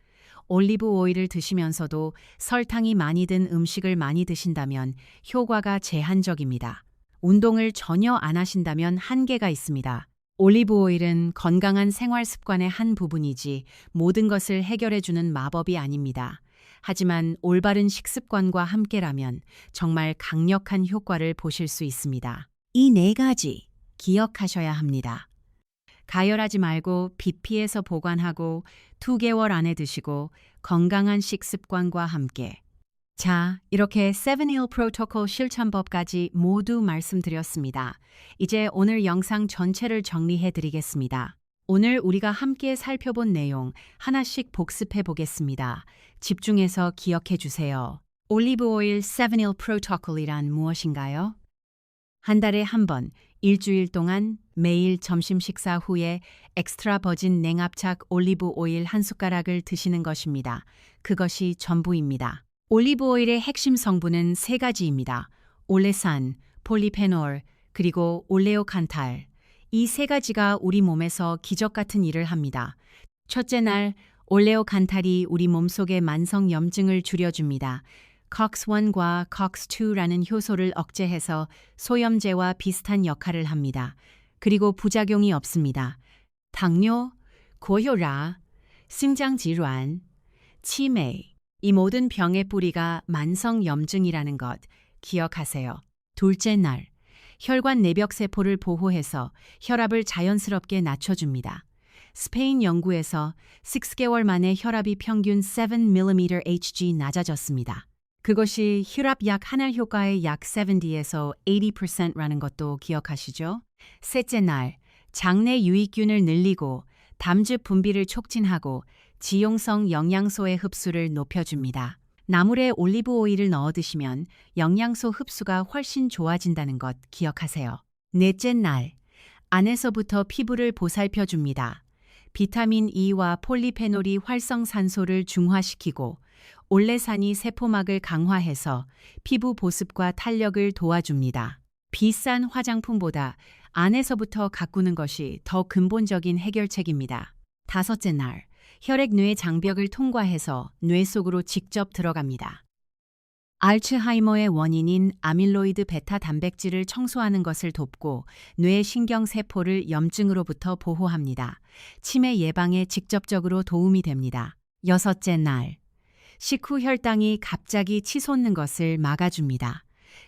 올리브 오일을 드시면서도 설탕이 많이 든 음식을 많이 드신다면 효과가 제한적입니다. 운동을 전혀 안 하신다면 한계가 있습니다. 올리브 오일은 건강한 생활 습관의 한 부분이지 모든 것을 해결해주는 마법이 아닙니다. 하지만 올바른 식습관과 함께라면 정말 강력한 효과를 보실 수 있습니다. 이 네 가지 기억하셔야 합니다. 가열하지 말고 비피해서 보관하고 2개월 안에 드시고 건강한 식습관과 함께. 자, 이렇게 7일 프로토콜 실천법까지 모두 말씀드렸습니다. 이제 오늘 영상 전체를 정리해 드리겠습니다. 오늘 우리가 함께 살펴본 내용 하나씩 복습해 보겠습니다. 집중해서 기억해 주세요. 올리브 오일 7일 프로토콜이란 무엇인가요? 한 달에 한 번, 일주일 동안 매일 점심 식사 후에 엑스트라 버진 냉압착 올리브 오일 한 숟가락을 드시는 것입니다. 그것이 전부입니다. 올리브 오일의 핵심 성분은 세 가지입니다. 올레산, 폴리페놀, 그리고 올레오칸탈. 이 세 가지가 우리 몸에서 기적 같은 일을 합니다. 첫째 날, 올레오칸탈이 우리 몸속의 만성 염증을 줄여줍니다. COX-1과 COX-2라는 효소를 억제해서 소염제와 비슷한 역할을 합니다. 그리고 부작용이 없습니다. 당뇨, 고혈압, 심장질환, 치매, 이 모든 병의 뿌리가 만성 염증이라는 것 기억하세요. 둘째 날, 혈관 내벽 세포를 보호해서 혈압을 자연스럽게 낮춰줍니다. 스페인 연구에서 6개월 만에 혈압이 평균 7mm Hg 낮아졌습니다. 그것이 혈압약 한 알 효과의 약 70에서 80%라는 것도 기억하시죠? 셋째 날, 장내 유익균을 늘리고 담즙 분비를 촉진하고 지용성 영양소의 흡수를 높여줍니다. 나물에 올리브 오일을 넣어 드시면 영양소 흡수가 훨씬 좋아진다는 것 기억하세요. 넷째 날, 안에서부터 피부를 보살펴줍니다. 비타민 E와 폴리페놀이 활성산소를 중화시키고 올레산이 세포막을 강화해서 피부 보습과 탄력을 도와줍니다. 비싼 화장품보다 안에서부터 가꾸는 것이 더 근본적인 해결책입니다. 다섯째 날, 혈액-뇌 장벽을 통과해서 뇌 속으로 직접 들어갑니다. 알츠하이머의 원인인 아밀로이드 베타 단백질을 청소하는 것을 돕고 뇌 신경세포를 염증으로부터 보호합니다. 치매 예방에 직접적으로 도움이 됩니다. 여섯째 날, 식후 혈당이 갑자기 치솟는 것을 막아줍니다.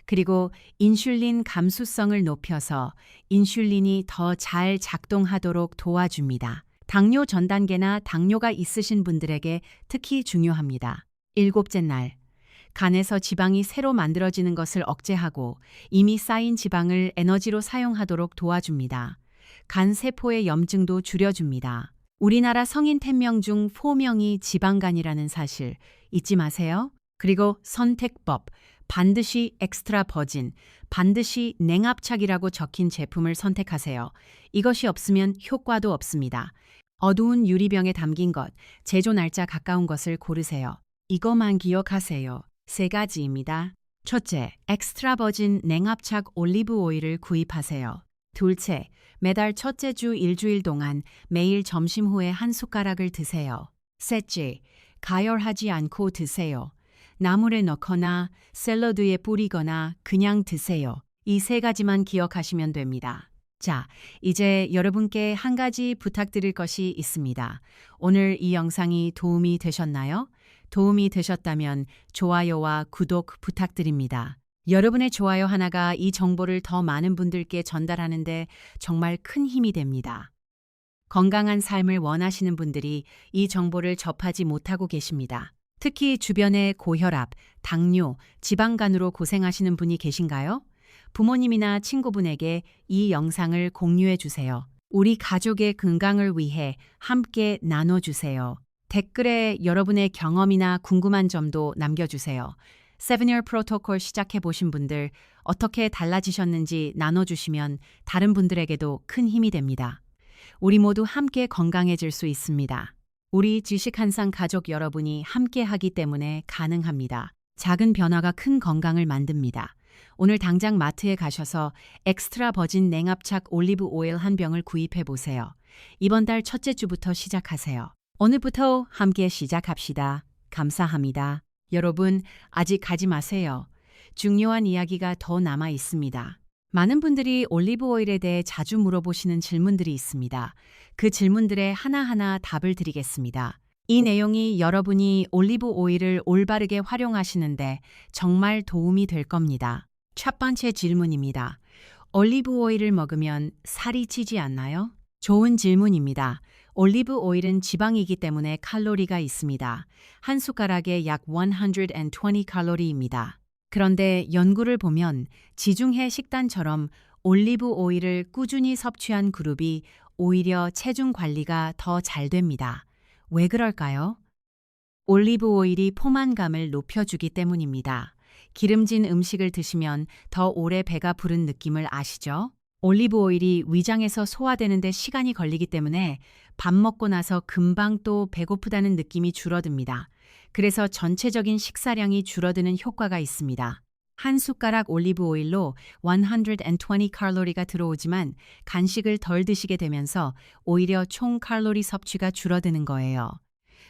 그리고 인슐린 감수성을 높여서 인슐린이 더 잘 작동하도록 도와줍니다. 당뇨 전 단계나 당뇨가 있으신 분들에게 특히 중요합니다. 일곱째 날, 간에서 지방이 새로 만들어지는 것을 억제하고 이미 쌓인 지방을 에너지로 사용하도록 도와줍니다. 간 세포의 염증도 줄여줍니다. 우리나라 성인 10명 중 4명이 지방간이라는 사실 잊지 마세요. 그리고 선택법, 반드시 엑스트라 버진, 반드시 냉압착이라고 적힌 제품을 선택하세요. 이것이 없으면 효과도 없습니다. 어두운 유리병에 담긴 것, 제조 날짜 가까운 것을 고르세요. 이것만 기억하세요. 세 가지입니다. 첫째, 엑스트라 버진 냉압착 올리브 오일을 구입하세요. 둘째, 매달 첫째 주 일주일 동안 매일 점심 후에 한 숟가락을 드세요. 셋째, 가열하지 않고 드세요. 나물에 넣거나 샐러드에 뿌리거나 그냥 드세요. 이 세 가지만 기억하시면 됩니다. 자, 이제 여러분께 한 가지 부탁드릴 것이 있습니다. 오늘 이 영상이 도움이 되셨나요? 도움이 되셨다면 좋아요와 구독 부탁드립니다. 여러분의 좋아요 하나가 이 정보를 더 많은 분들께 전달하는데 정말 큰 힘이 됩니다. 건강한 삶을 원하시는 분들이 이 정보를 접하지 못하고 계십니다. 특히 주변에 고혈압, 당뇨, 지방간으로 고생하시는 분이 계신가요? 부모님이나 친구분에게 이 영상을 공유해 주세요. 우리 가족의 건강을 위해 함께 나눠주세요. 댓글에 여러분의 경험이나 궁금한 점도 남겨주세요. 7year 프로토콜 시작해 보신 분들 어떻게 달라지셨는지 나눠주시면 다른 분들에게도 큰 힘이 됩니다. 우리 모두 함께 건강해질 수 있습니다. 우리 지식한상 가족 여러분이 함께 하기 때문에 가능합니다. 작은 변화가 큰 건강을 만듭니다. 오늘 당장 마트에 가셔서 엑스트라 버진 냉압착 올리브 오일 한 병을 구입해 보세요. 이번 달 첫째 주부터 시작하세요. 오늘부터 함께 시작합시다. 감사합니다. 여러분, 아직 가지 마세요. 중요한 이야기가 더 남아 있습니다. 많은 분들이 올리브 오일에 대해 자주 물어보시는 질문들이 있습니다. 그 질문들에 하나하나 답을 드리겠습니다. 이 내용이 여러분이 올리브 오일을 올바르게 활용하시는데 정말 도움이 될 겁니다. 첫 번째 질문입니다. 올리브 오일을 먹으면 살이 찌지 않나요? 좋은 질문입니다. 올리브 오일은 지방이기 때문에 칼로리가 있습니다. 한 숟가락에 약 120 칼로리입니다. 그런데 연구를 보면 지중해 식단처럼 올리브 오일을 꾸준히 섭취한 그룹이 오히려 체중 관리가 더 잘 됩니다. 왜 그럴까요? 올리브 오일이 포만감을 높여주기 때문입니다. 기름진 음식을 드시면 더 오래 배가 부른 느낌을 아시죠? 올리브 오일이 위장에서 소화되는데 시간이 걸리기 때문에 밥 먹고 나서 금방 또 배고프다는 느낌이 줄어듭니다. 그래서 전체적인 식사량이 줄어드는 효과가 있습니다. 한 숟가락 올리브 오일로 120 칼로리가 들어오지만 간식을 덜 드시게 되면서 오히려 총 칼로리 섭취가 줄어드는 거예요.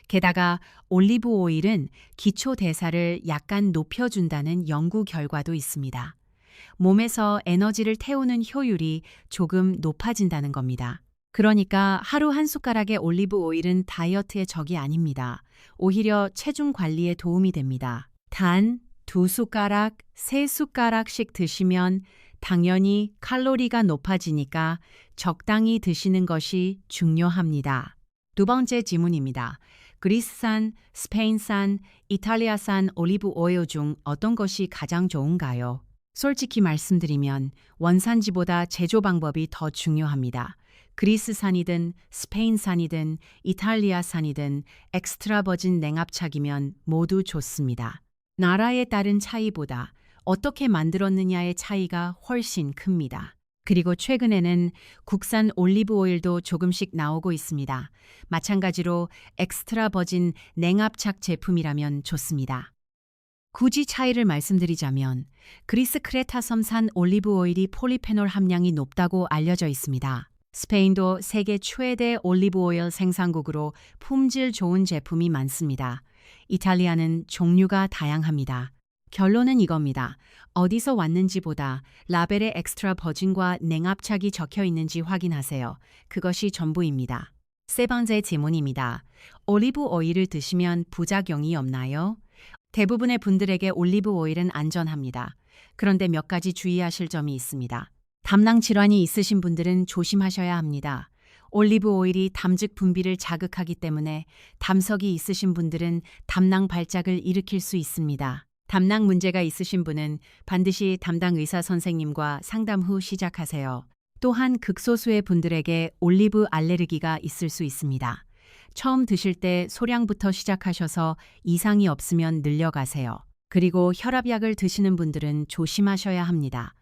게다가 올리브 오일은 기초 대사를 약간 높여준다는 연구 결과도 있습니다. 몸에서 에너지를 태우는 효율이 조금 높아진다는 겁니다. 그러니까 하루 한 숟가락의 올리브 오일은 다이어트의 적이 아닙니다. 오히려 체중 관리에 도움이 됩니다. 단 2숟가락, 3숟가락씩 드시면 당연히 칼로리가 높아지니까 적당히 드시는 것이 중요합니다. 두 번째 질문입니다. 그리스산, 스페인산, 이탈리아산 올리브 오일 중 어떤 것이 가장 좋은가요? 솔직히 말씀드리면 원산지보다 제조 방법이 더 중요합니다. 그리스산이든 스페인산이든 이탈리아산이든 엑스트라 버진 냉압착이면 모두 좋습니다. 나라에 따른 차이보다 어떻게 만들었느냐의 차이가 훨씬 큽니다. 그리고 최근에는 국산 올리브 오일도 조금씩 나오고 있습니다. 마찬가지로 엑스트라 버진 냉압착 제품이라면 좋습니다. 굳이 차이를 말씀드리자면 그리스 크레타 섬산 올리브 오일이 폴리페놀 함량이 높다고 알려져 있습니다. 스페인도 세계 최대 올리브 오일 생산국으로 품질 좋은 제품이 많습니다. 이탈리아는 종류가 다양합니다. 결론은 이겁니다. 어디서 왔는지보다 라벨에 엑스트라 버진과 냉압착이 적혀 있는지 확인하세요. 그것이 전부입니다. 세 번째 질문입니다. 올리브 오일을 드시면 부작용이 없나요? 대부분의 분들에게 올리브 오일은 안전합니다. 그런데 몇 가지 주의하실 점이 있습니다. 담낭 질환이 있으신 분들은 조심하셔야 합니다. 올리브 오일이 담즙 분비를 자극하기 때문에 담석이 있으신 분들은 담낭 발작을 일으킬 수 있습니다. 담낭 문제가 있으신 분은 반드시 담당 의사 선생님과 상담 후 시작하세요. 또한 극소수의 분들에게 올리브 알레르기가 있을 수 있습니다. 처음 드실 때 소량부터 시작하셔서 이상이 없으면 늘려가세요. 그리고 혈압약을 드시는 분들은 조심하셔야 합니다.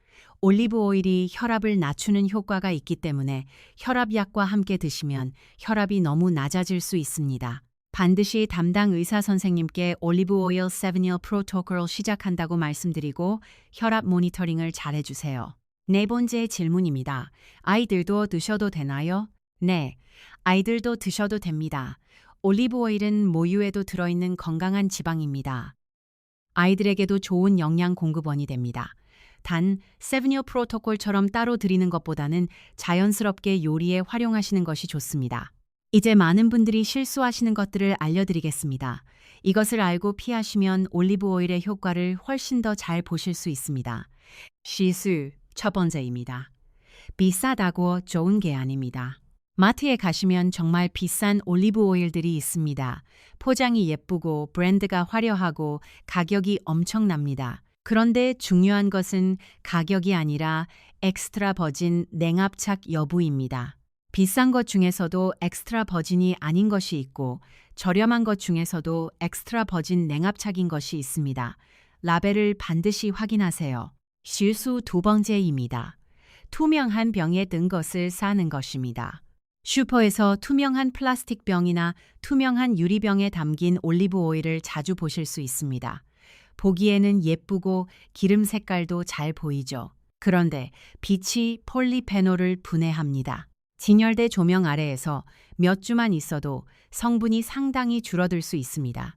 올리브 오일이 혈압을 낮추는 효과가 있기 때문에 혈압약과 함께 드시면 혈압이 너무 낮아질 수 있습니다. 반드시 담당 의사 선생님께 올리브 오일 7일 프로토콜을 시작한다고 말씀드리고 혈압 모니터링을 잘 해주세요. 네 번째 질문입니다. 아이들도 드셔도 되나요? 네, 아이들도 드셔도 됩니다. 올리브 오일은 모유에도 들어있는 건강한 지방입니다. 아이들에게도 좋은 영양 공급원이 됩니다. 단, 7일 프로토콜처럼 따로 드리는 것보다는 자연스럽게 요리에 활용하시는 것이 좋습니다. 이제 많은 분들이 실수하시는 것들을 알려드리겠습니다. 이것을 알고 피하시면 올리브 오일의 효과를 훨씬 더 잘 보실 수 있습니다. 실수 첫 번째입니다. 비싸다고 좋은 게 아닙니다. 마트에 가시면 정말 비싼 올리브 오일들이 있습니다. 포장이 예쁘고 브랜드가 화려하고 가격이 엄청납니다. 그런데 중요한 것은 가격이 아니라 엑스트라 버진 냉압착 여부입니다. 비싼 것 중에서도 엑스트라 버진이 아닌 것이 있고 저렴한 것 중에서도 엑스트라 버진 냉압착인 것이 있습니다. 라벨을 반드시 확인하세요. 실수 두 번째입니다. 투명한 병에 든 것을 사는 것입니다. 슈퍼에서 투명한 플라스틱 병이나 투명한 유리병에 담긴 올리브 오일을 자주 보실 수 있습니다. 보기에는 예쁘고 기름 색깔도 잘 보이죠. 그런데 빛이 폴리페놀을 분해합니다. 진열대 조명 아래에서 몇 주만 있어도 성분이 상당히 줄어들 수 있습니다.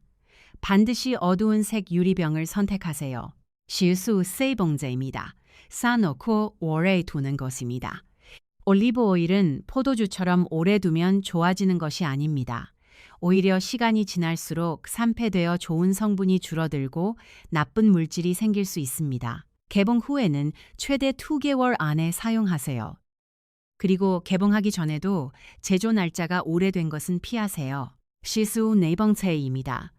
반드시 어두운 색 유리병을 선택하세요. 실수 세 번째입니다. 싸놓고 오래 두는 것입니다. 올리브 오일은 포도주처럼 오래 두면 좋아지는 것이 아닙니다. 오히려 시간이 지날수록 산패되어 좋은 성분이 줄어들고 나쁜 물질이 생길 수 있습니다. 개봉 후에는 최대 2개월 안에 사용하세요. 그리고 개봉하기 전에도 제조 날짜가 오래된 것은 피하세요. 실수 네 번째입니다.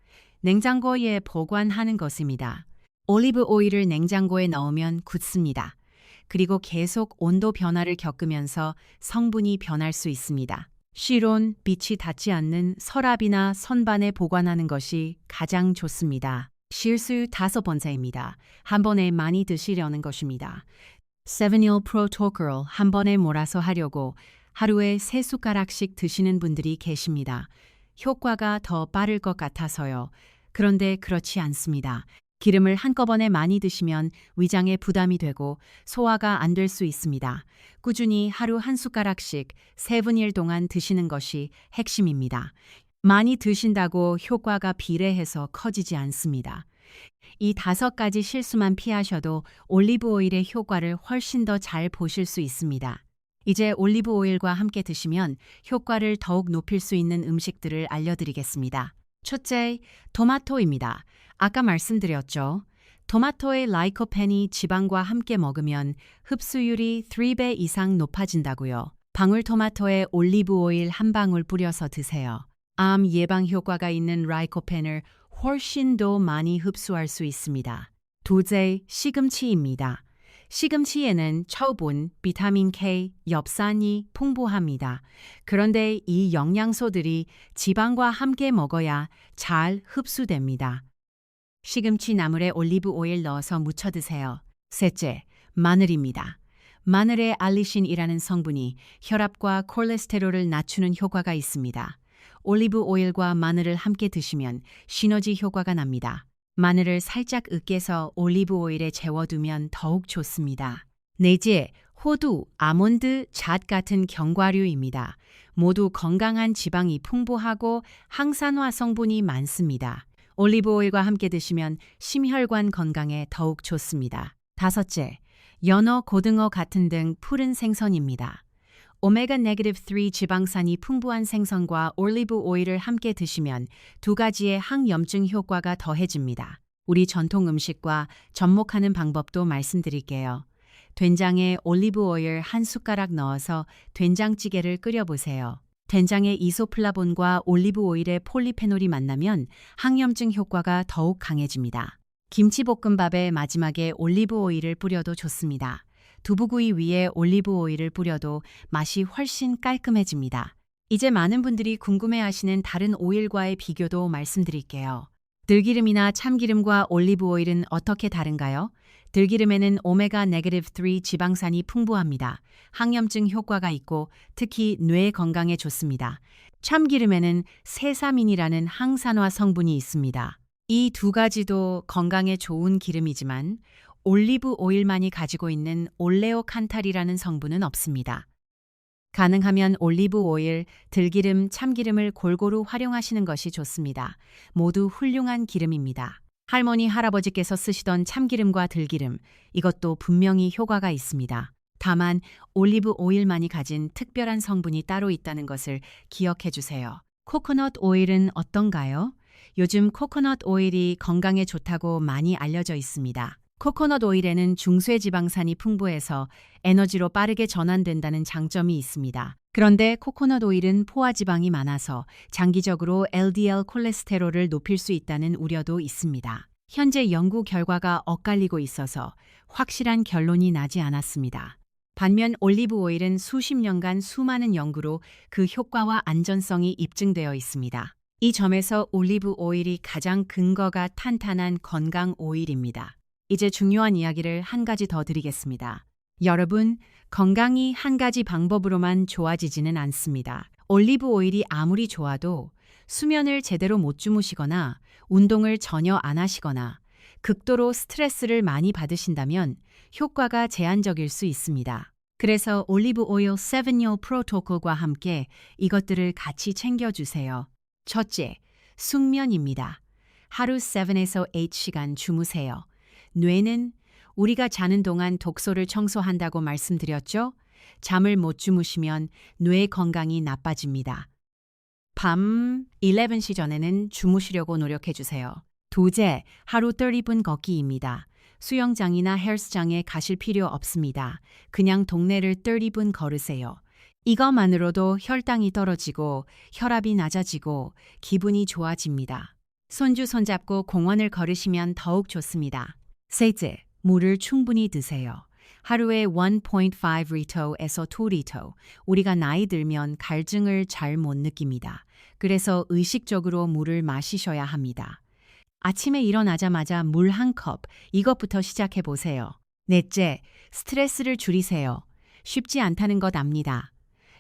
냉장고에 보관하는 것입니다. 올리브 오일을 냉장고에 넣으면 굳습니다. 그리고 계속 온도 변화를 겪으면서 성분이 변할 수 있습니다. 실온, 빛이 닿지 않는 서랍이나 선반에 보관하는 것이 가장 좋습니다. 실수 5번째입니다. 한 번에 많이 드시려는 것입니다. 7일 프로토콜 한 번에 몰아서 하려고 하루에 3숟가락씩 드시는 분들이 계십니다. 효과가 더 빠를 것 같아서요. 그런데 그렇지 않습니다. 기름을 한꺼번에 많이 드시면 위장에 부담이 되고 소화가 안 될 수 있습니다. 꾸준히 하루 한 숟가락씩 3분일 동안 드시는 것이 핵심입니다. 많이 드신다고 효과가 비례해서 커지지 않습니다. 이 5가지 실수만 피하셔도 올리브 오일의 효과를 훨씬 더 잘 보실 수 있습니다. 이제 올리브 오일과 함께 드시면 효과를 더욱 높일 수 있는 음식들을 알려드리겠습니다. 첫째, 토마토입니다. 아까 말씀드렸죠. 토마토의 라이코펜이 지방과 함께 먹으면 흡수율이 3배 이상 높아진다고요. 방울토마토에 올리브 오일 한 방울 뿌려서 드세요. 암 예방 효과가 있는 라이코펜을 훨씬 더 많이 흡수할 수 있습니다. 둘째, 시금치입니다. 시금치에는 처분, 비타민 K, 엽산이 풍부합니다. 그런데 이 영양소들이 지방과 함께 먹어야 잘 흡수됩니다. 시금치 나물에 올리브 오일 넣어서 무쳐 드세요. 셋째, 마늘입니다. 마늘에 알리신이라는 성분이 혈압과 콜레스테롤을 낮추는 효과가 있습니다. 올리브 오일과 마늘을 함께 드시면 시너지 효과가 납니다. 마늘을 살짝 으깨서 올리브 오일에 재워두면 더욱 좋습니다. 넷째, 호두, 아몬드, 잣 같은 견과류입니다. 모두 건강한 지방이 풍부하고 항산화 성분이 많습니다. 올리브 오일과 함께 드시면 심혈관 건강에 더욱 좋습니다. 다섯째, 연어, 고등어 같은 등 푸른 생선입니다. 오메가-3 지방산이 풍부한 생선과 올리브 오일을 함께 드시면 2가지의 항염증 효과가 더해집니다. 우리 전통 음식과 접목하는 방법도 말씀드릴게요. 된장에 올리브 오일 한 숟가락 넣어서 된장찌개를 끓여보세요. 된장에 이소플라본과 올리브 오일의 폴리페놀이 만나면 항염증 효과가 더욱 강해집니다. 김치볶음밥의 마지막에 올리브 오일을 뿌려도 좋습니다. 두부구이 위에 올리브 오일을 뿌려도 맛이 훨씬 깔끔해집니다. 이제 많은 분들이 궁금해하시는 다른 오일과의 비교도 말씀드릴게요. 들기름이나 참기름과 올리브 오일은 어떻게 다른가요? 들기름에는 오메가-3 지방산이 풍부합니다. 항염증 효과가 있고 특히 뇌 건강에 좋습니다. 참기름에는 세사민이라는 항산화 성분이 있습니다. 이 2가지도 건강에 좋은 기름이지만 올리브 오일만이 가지고 있는 올레오칸탈이라는 성분은 없습니다. 가능하면 올리브 오일, 들기름, 참기름을 골고루 활용하시는 것이 좋습니다. 모두 훌륭한 기름입니다. 할머니, 할아버지께서 쓰시던 참기름과 들기름, 이것도 분명히 효과가 있습니다. 다만 올리브 오일만이 가진 특별한 성분이 따로 있다는 것을 기억해 주세요. 코코넛 오일은 어떤가요? 요즘 코코넛 오일이 건강에 좋다고 많이 알려져 있습니다. 코코넛 오일에는 중쇠지방산이 풍부해서 에너지로 빠르게 전환된다는 장점이 있습니다. 그런데 코코넛 오일은 포화지방이 많아서 장기적으로 LDL 콜레스테롤을 높일 수 있다는 우려도 있습니다. 현재 연구 결과가 엇갈리고 있어서 확실한 결론이 나지 않았습니다. 반면 올리브 오일은 수십 년간 수많은 연구로 그 효과와 안전성이 입증되어 있습니다. 이 점에서 올리브 오일이 가장 근거가 탄탄한 건강 오일입니다. 이제 중요한 이야기를 한 가지 더 드리겠습니다. 여러분, 건강이 한 가지 방법으로만 좋아지지는 않습니다. 올리브 오일이 아무리 좋아도 수면을 제대로 못 주무시거나 운동을 전혀 안 하시거나 극도로 스트레스를 많이 받으신다면 효과가 제한적일 수 있습니다. 그래서 올리브 오일 7일 프로토콜과 함께 이것들을 같이 챙겨주세요. 첫째, 숙면입니다. 하루 7에서 8시간 주무세요. 뇌는 우리가 자는 동안 독소를 청소한다고 말씀드렸죠? 잠을 못 주무시면 뇌 건강이 나빠집니다. 밤 11시 전에는 주무시려고 노력해 주세요. 도제, 하루 30분 걷기입니다. 수영장이나 헬스장에 가실 필요 없습니다. 그냥 동네를 30분 걸으세요. 이것만으로도 혈당이 떨어지고 혈압이 낮아지고 기분이 좋아집니다. 손주 손잡고 공원을 걸으시면 더욱 좋습니다. 셋째, 물을 충분히 드세요. 하루에 1.5리터에서 2리터. 우리가 나이 들면 갈증을 잘 못 느낍니다. 그래서 의식적으로 물을 마시셔야 합니다. 아침에 일어나자마자 물 한 컵, 이것부터 시작해 보세요. 넷째, 스트레스를 줄이세요. 쉽지 않다는 것 압니다.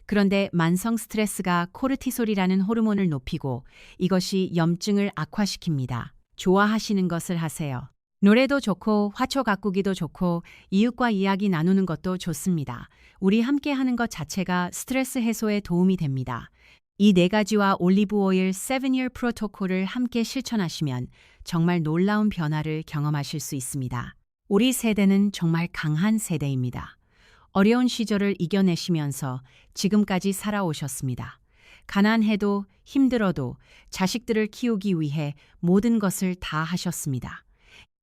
그런데 만성 스트레스가 코르티솔이라는 호르몬을 높이고 이것이 염증을 악화시킵니다. 좋아하시는 것을 하세요. 노래도 좋고 화초 가꾸기도 좋고 이웃과 이야기 나누는 것도 좋습니다. 우리 함께 하는 것 자체가 스트레스 해소에 도움이 됩니다. 이 네 가지와 올리브 오일 7-year 프로토콜을 함께 실천하시면 정말 놀라운 변화를 경험하실 수 있습니다. 우리 세대는 정말 강한 세대입니다. 어려운 시절을 이겨내시면서 지금까지 살아오셨습니다. 가난해도 힘들어도 자식들을 키우기 위해 모든 것을 다 하셨습니다.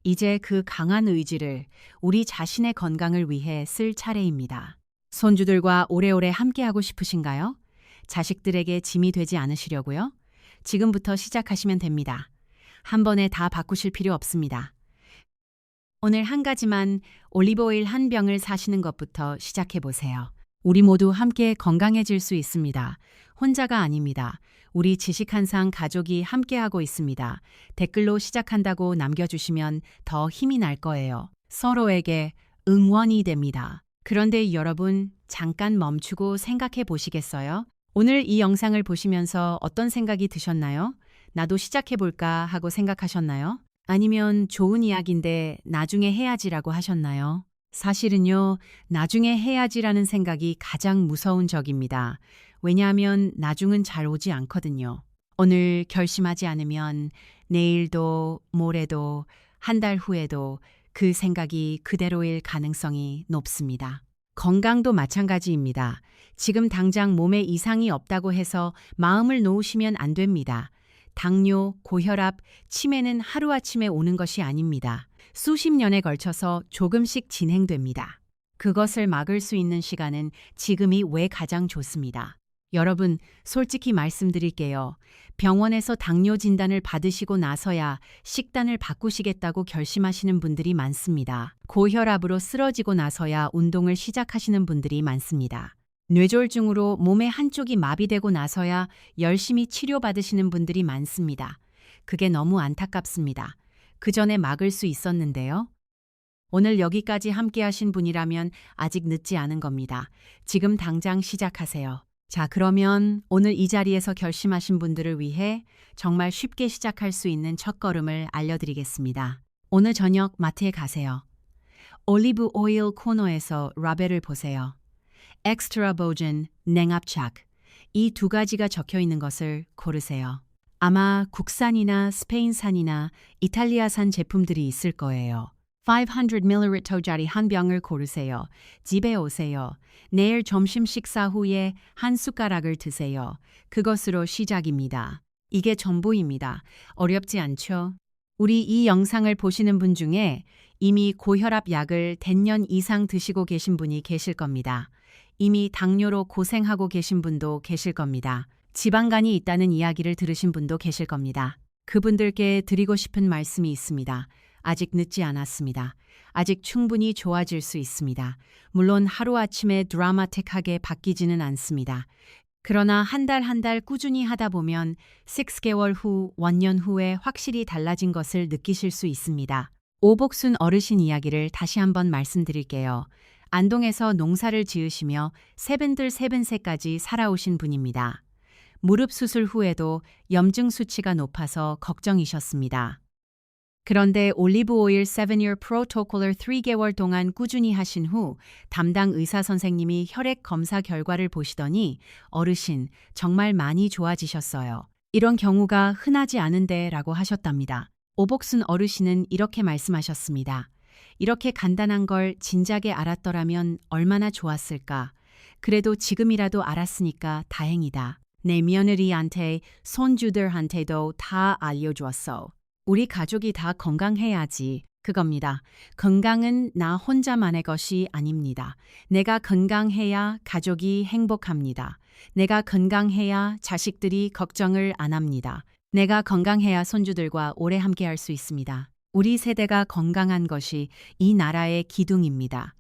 이제 그 강한 의지를 우리 자신의 건강을 위해 쓸 차례입니다. 손주들과 오래오래 함께하고 싶으신가요? 자식들에게 짐이 되지 않으시려고요? 지금부터 시작하시면 됩니다. 한 번에 다 바꾸실 필요 없습니다. 오늘 한 가지만 올리브 오일 한 병을 사시는 것부터 시작해 보세요. 우리 모두 함께 건강해질 수 있습니다. 혼자가 아닙니다. 우리 지식한상 가족이 함께하고 있습니다. 댓글로 시작한다고 남겨주시면 더 힘이 날 거예요. 서로에게 응원이 됩니다. 그런데 여러분, 잠깐 멈추고 생각해 보시겠어요? 오늘 이 영상을 보시면서 어떤 생각이 드셨나요? 나도 시작해볼까 하고 생각하셨나요? 아니면 좋은 이야기인데 나중에 해야지라고 하셨나요? 사실은요, 나중에 해야지라는 생각이 가장 무서운 적입니다. 왜냐하면 나중은 잘 오지 않거든요. 오늘 결심하지 않으면 내일도, 모레도, 한 달 후에도 그 생각이 그대로일 가능성이 높습니다. 건강도 마찬가지입니다. 지금 당장 몸에 이상이 없다고 해서 마음을 놓으시면 안 됩니다. 당뇨, 고혈압, 치매는 하루아침에 오는 것이 아닙니다. 수십 년에 걸쳐서 조금씩 진행됩니다. 그것을 막을 수 있는 시간은 지금이 왜 가장 좋습니다. 여러분, 솔직히 말씀드릴게요. 병원에서 당뇨 진단을 받으시고 나서야 식단을 바꾸시겠다고 결심하시는 분들이 많습니다. 고혈압으로 쓰러지고 나서야 운동을 시작하시는 분들이 많습니다. 뇌졸중으로 몸의 한쪽이 마비되고 나서야 열심히 치료받으시는 분들이 많습니다. 그게 너무 안타깝습니다. 그 전에 막을 수 있었는데요. 오늘 여기까지 함께 하신 분이라면 아직 늦지 않은 겁니다. 지금 당장 시작하세요. 자, 그러면 오늘 이 자리에서 결심하신 분들을 위해 정말 쉽게 시작할 수 있는 첫걸음을 알려드리겠습니다. 오늘 저녁 마트에 가세요. 올리브 오일 코너에서 라벨을 보세요. 엑스트라 버진, 냉압착. 이 두 가지가 적혀 있는 것을 고르세요. 아마 국산이나 스페인산이나 이탈리아산 제품들이 있을 거예요. 500ml짜리 한 병을 고르세요. 집에 오세요. 내일 점심 식사 후에 한 숟가락을 드세요. 그것으로 시작입니다. 이게 전부입니다. 어렵지 않죠? 우리 이 영상을 보시는 분 중에 이미 고혈압 약을 100년 이상 드시고 계신 분이 계실 겁니다. 이미 당뇨로 고생하고 계신 분도 계실 겁니다. 지방간이 있다는 이야기를 들으신 분도 계실 겁니다. 그분들께 드리고 싶은 말씀이 있습니다. 아직 늦지 않았습니다. 아직 충분히 좋아질 수 있습니다. 물론 하루아침에 드라마틱하게 바뀌지는 않습니다. 그러나 한 달 꾸준히 하다 보면 6개월 후, 1년 후에 확실히 달라진 것을 느끼실 수 있습니다. 오복순 어르신 이야기를 다시 한번 말씀드릴게요. 안동에서 농사를 지으시며 세븐들세븐세까지 살아오신 분입니다. 무릎 수술 후에도 염증 수치가 높아서 걱정이셨습니다. 그런데 올리브 오일 7-year 프로토콜을 3개월 동안 꾸준히 하신 후 담당 의사 선생님이 혈액 검사 결과를 보시더니 어르신, 정말 많이 좋아지셨어요. 이런 경우가 흔하지 않은데 라고 하셨답니다. 오복순 어르신은 이렇게 말씀하셨습니다. 이렇게 간단한 걸 진작에 알았더라면 얼마나 좋았을까. 그래도 지금이라도 알았으니까 다행이다. 내 며느리한테, 손주들한테도 다 알려주었어. 우리 가족이 다 건강해야지. 그겁니다. 건강은 나 혼자만의 것이 아닙니다. 내가 건강해야 가족이 행복합니다. 내가 건강해야 자식들이 걱정을 안 합니다. 내가 건강해야 손주들과 오래 함께할 수 있습니다. 우리 세대가 건강한 것이 이 나라의 기둥입니다.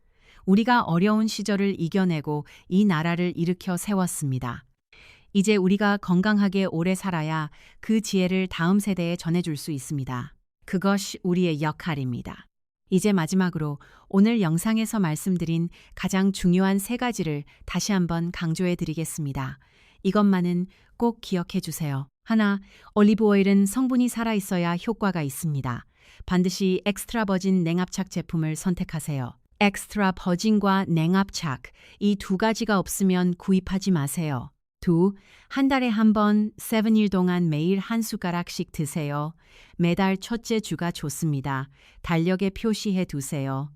우리가 어려운 시절을 이겨내고 이 나라를 일으켜 세웠습니다. 이제 우리가 건강하게 오래 살아야 그 지혜를 다음 세대에 전해줄 수 있습니다. 그것이 우리의 역할입니다. 이제 마지막으로 오늘 영상에서 말씀드린 가장 중요한 3가지를 다시 한번 강조해 드리겠습니다. 이것만은 꼭 기억해 주세요. 하나, 올리브 오일은 성분이 살아있어야 효과가 있습니다. 반드시 엑스트라 버진 냉압착 제품을 선택하세요. 엑스트라 버진과 냉압착, 이 2가지가 없으면 구입하지 마세요. 2. 한 달에 한 번 7일 동안 매일 한 숟가락씩 드세요. 매달 첫째 주가 좋습니다. 달력에 표시해 두세요.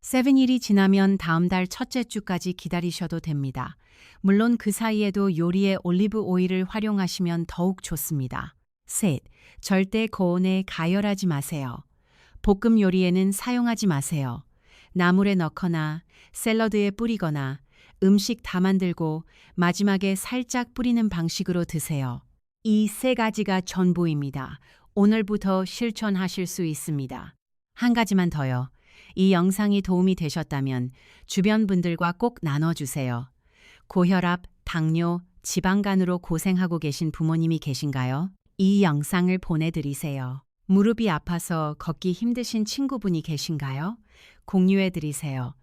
7일이 지나면 다음 달 첫째 주까지 기다리셔도 됩니다. 물론 그 사이에도 요리에 올리브 오일을 활용하시면 더욱 좋습니다. 셋, 절대 고온에 가열하지 마세요. 볶음 요리에는 사용하지 마세요. 나물에 넣거나 샐러드에 뿌리거나 음식 다 만들고 마지막에 살짝 뿌리는 방식으로 드세요. 이 3가지가 전부입니다. 오늘부터 실천하실 수 있습니다. 한 가지만 더요. 이 영상이 도움이 되셨다면 주변 분들과 꼭 나눠주세요. 고혈압, 당뇨, 지방간으로 고생하고 계신 부모님이 계신가요? 이 영상을 보내드리세요. 무릎이 아파서 걷기 힘드신 친구분이 계신가요? 공유해드리세요.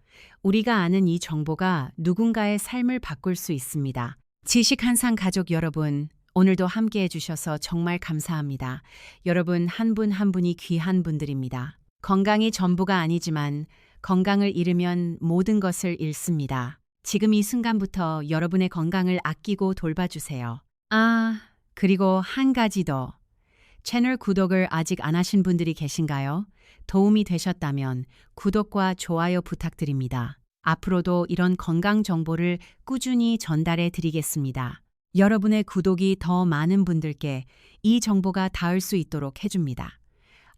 우리가 아는 이 정보가 누군가의 삶을 바꿀 수 있습니다. 지식 한상 가족 여러분, 오늘도 함께 해주셔서 정말 감사합니다. 여러분 한 분 한 분이 귀한 분들입니다. 건강이 전부가 아니지만 건강을 잃으면 모든 것을 잃습니다. 지금 이 순간부터 여러분의 건강을 아끼고 돌봐주세요. 그리고 한 가지 더. 채널 구독을 아직 안 하신 분들이 계신가요? 도움이 되셨다면 구독과 좋아요 부탁드립니다. 앞으로도 이런 건강 정보를 꾸준히 전달해 드리겠습니다. 여러분의 구독이 더 많은 분들께 이 정보가 닿을 수 있도록 해줍니다.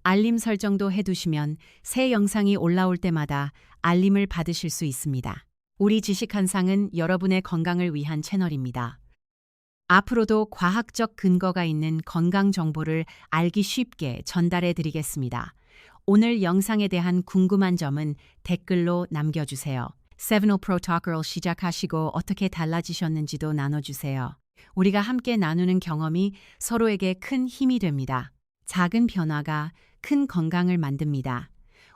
알림 설정도 해두시면 새 영상이 올라올 때마다 알림을 받으실 수 있습니다. 우리 지식한상은 여러분의 건강을 위한 채널입니다. 앞으로도 과학적 근거가 있는 건강 정보를 알기 쉽게 전달해 드리겠습니다. 오늘 영상에 대한 궁금한 점은 댓글로 남겨주세요. 7호 프로토콜 시작하시고 어떻게 달라지셨는지도 나눠주세요. 우리가 함께 나누는 경험이 서로에게 큰 힘이 됩니다. 작은 변화가 큰 건강을 만듭니다.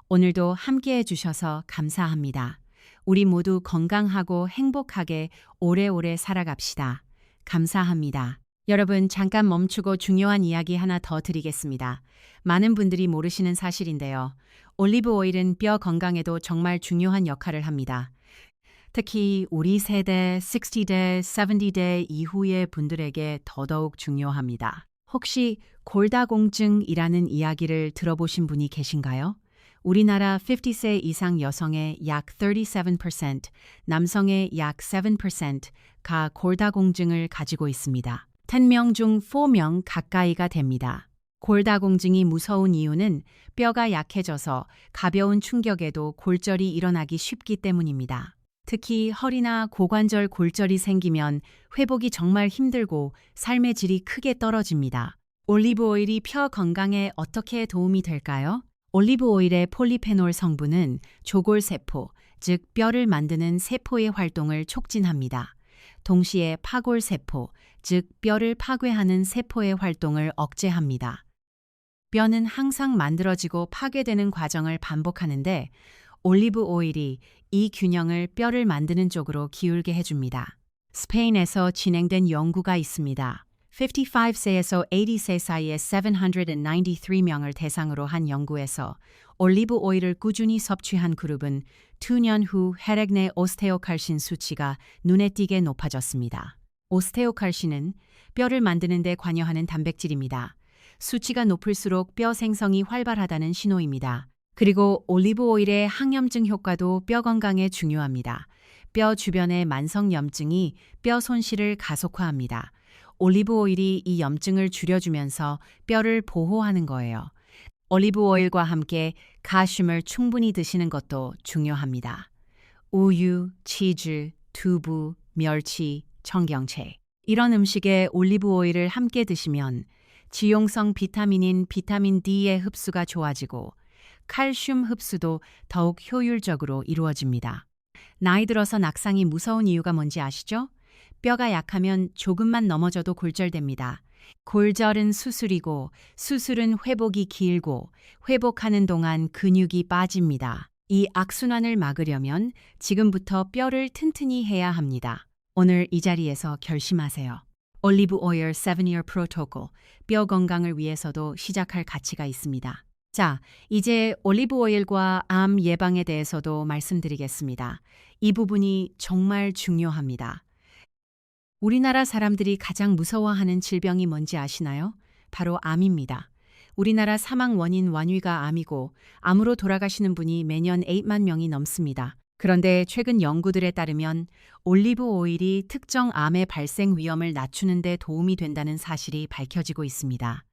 오늘도 함께 해주셔서 감사합니다. 우리 모두 건강하고 행복하게 오래오래 살아갑시다. 감사합니다. 여러분 잠깐 멈추고 중요한 이야기 하나 더 드리겠습니다. 많은 분들이 모르시는 사실인데요. 올리브 오일은 뼈 건강에도 정말 중요한 역할을 합니다. 특히 우리 세대 60대, 70대 이후의 분들에게 더더욱 중요합니다. 혹시 골다공증이라는 이야기를 들어보신 분이 계신가요? 우리나라 50세 이상 여성의 약 37%, 남성의 약 7%가 골다공증을 가지고 있습니다. 10명 중 4명 가까이가 됩니다. 골다공증이 무서운 이유는 뼈가 약해져서 가벼운 충격에도 골절이 일어나기 쉽기 때문입니다. 특히 허리나 고관절 골절이 생기면 회복이 정말 힘들고 삶의 질이 크게 떨어집니다. 올리브 오일이 뼈 건강에 어떻게 도움이 될까요? 올리브 오일의 폴리페놀 성분은 조골세포, 즉 뼈를 만드는 세포의 활동을 촉진합니다. 동시에 파골세포, 즉 뼈를 파괴하는 세포의 활동을 억제합니다. 뼈는 항상 만들어지고 파괴되는 과정을 반복하는데 올리브 오일이 이 균형을 뼈를 만드는 쪽으로 기울게 해줍니다. 스페인에서 진행된 연구가 있습니다. 55세에서 80세 사이의 793명을 대상으로 한 연구에서 올리브 오일을 꾸준히 섭취한 그룹은 2년 후 혈액 내 오스테오칼신 수치가 눈에 띄게 높아졌습니다. 오스테오칼신은 뼈를 만드는 데 관여하는 단백질입니다. 수치가 높을수록 뼈 생성이 활발하다는 신호입니다. 그리고 올리브 오일의 항염증 효과도 뼈 건강에 중요합니다. 뼈 주변의 만성 염증이 뼈 손실을 가속화합니다. 올리브 오일이 이 염증을 줄여주면서 뼈를 보호하는 거예요. 올리브 오일과 함께 칼슘을 충분히 드시는 것도 중요합니다. 우유, 치즈, 두부, 멸치, 청경채. 이런 음식에 올리브 오일을 함께 드시면 지용성 비타민인 비타민 D의 흡수가 좋아지고 칼슘 흡수도 더욱 효율적으로 이루어집니다. 나이 들어서 낙상이 무서운 이유가 뭔지 아시죠? 뼈가 약하면 조금만 넘어져도 골절됩니다. 골절은 수술이고 수술은 회복이 길고 회복하는 동안 근육이 빠집니다. 이 악순환을 막으려면 지금부터 뼈를 튼튼히 해야 합니다. 오늘 이 자리에서 결심하세요. 올리브 오일 7-year 프로토콜, 뼈 건강을 위해서도 시작할 가치가 있습니다. 자, 이제 올리브 오일과 암 예방에 대해서도 말씀드리겠습니다. 이 부분이 정말 중요합니다. 우리나라 사람들이 가장 무서워하는 질병이 뭔지 아시나요? 바로 암입니다. 우리나라 사망 원인 완위가 암이고 암으로 돌아가시는 분이 매년 8만 명이 넘습니다. 그런데 최근 연구들에 따르면 올리브 오일이 특정 암의 발생 위험을 낮추는 데 도움이 된다는 사실이 밝혀지고 있습니다.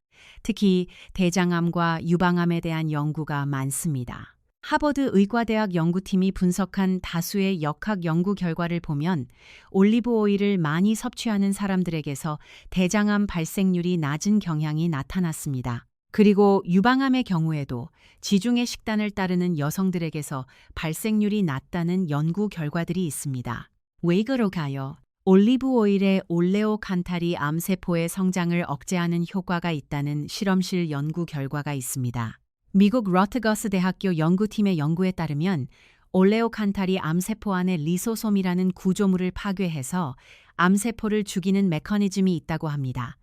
특히 대장암과 유방암에 대한 연구가 많습니다. 하버드 의과대학 연구팀이 분석한 다수의 역학 연구 결과를 보면 올리브 오일을 많이 섭취하는 사람들에게서 대장암 발생률이 낮은 경향이 나타났습니다. 그리고 유방암의 경우에도 지중해 식단을 따르는 여성들에게서 발생률이 낮다는 연구 결과들이 있습니다. 왜 그럴까요? 올리브 오일의 올레오칸탈이 암세포의 성장을 억제하는 효과가 있다는 실험실 연구 결과가 있습니다. 미국 러트거스 대학교 연구팀의 연구에 따르면 올레오칸탈이 암세포 안에 리소솜이라는 구조물을 파괴해서 암세포를 죽이는 메커니즘이 있다고 합니다.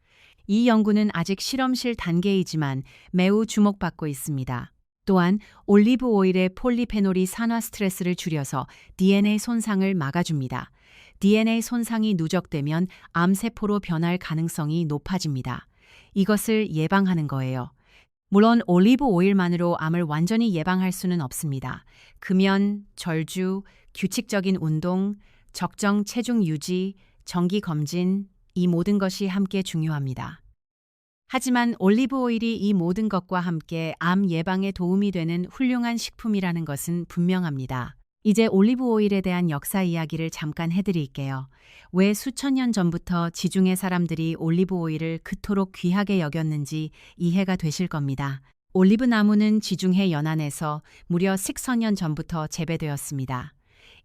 이 연구는 아직 실험실 단계이지만 매우 주목받고 있습니다. 또한 올리브 오일의 폴리페놀이 산화 스트레스를 줄여서 DNA 손상을 막아줍니다. DNA 손상이 누적되면 암세포로 변할 가능성이 높아집니다. 이것을 예방하는 거예요. 물론 올리브 오일만으로 암을 완전히 예방할 수는 없습니다. 금연, 절주, 규칙적인 운동, 적정 체중 유지, 정기 검진, 이 모든 것이 함께 중요합니다. 하지만 올리브 오일이 이 모든 것과 함께 암 예방에 도움이 되는 훌륭한 식품이라는 것은 분명합니다. 이제 올리브 오일에 대한 역사 이야기를 잠깐 해드릴게요. 왜 수천 년 전부터 지중해 사람들이 올리브 오일을 그토록 귀하게 여겼는지 이해가 되실 겁니다. 올리브 나무는 지중해 연안에서 무려 600년 전부터 재배되었습니다.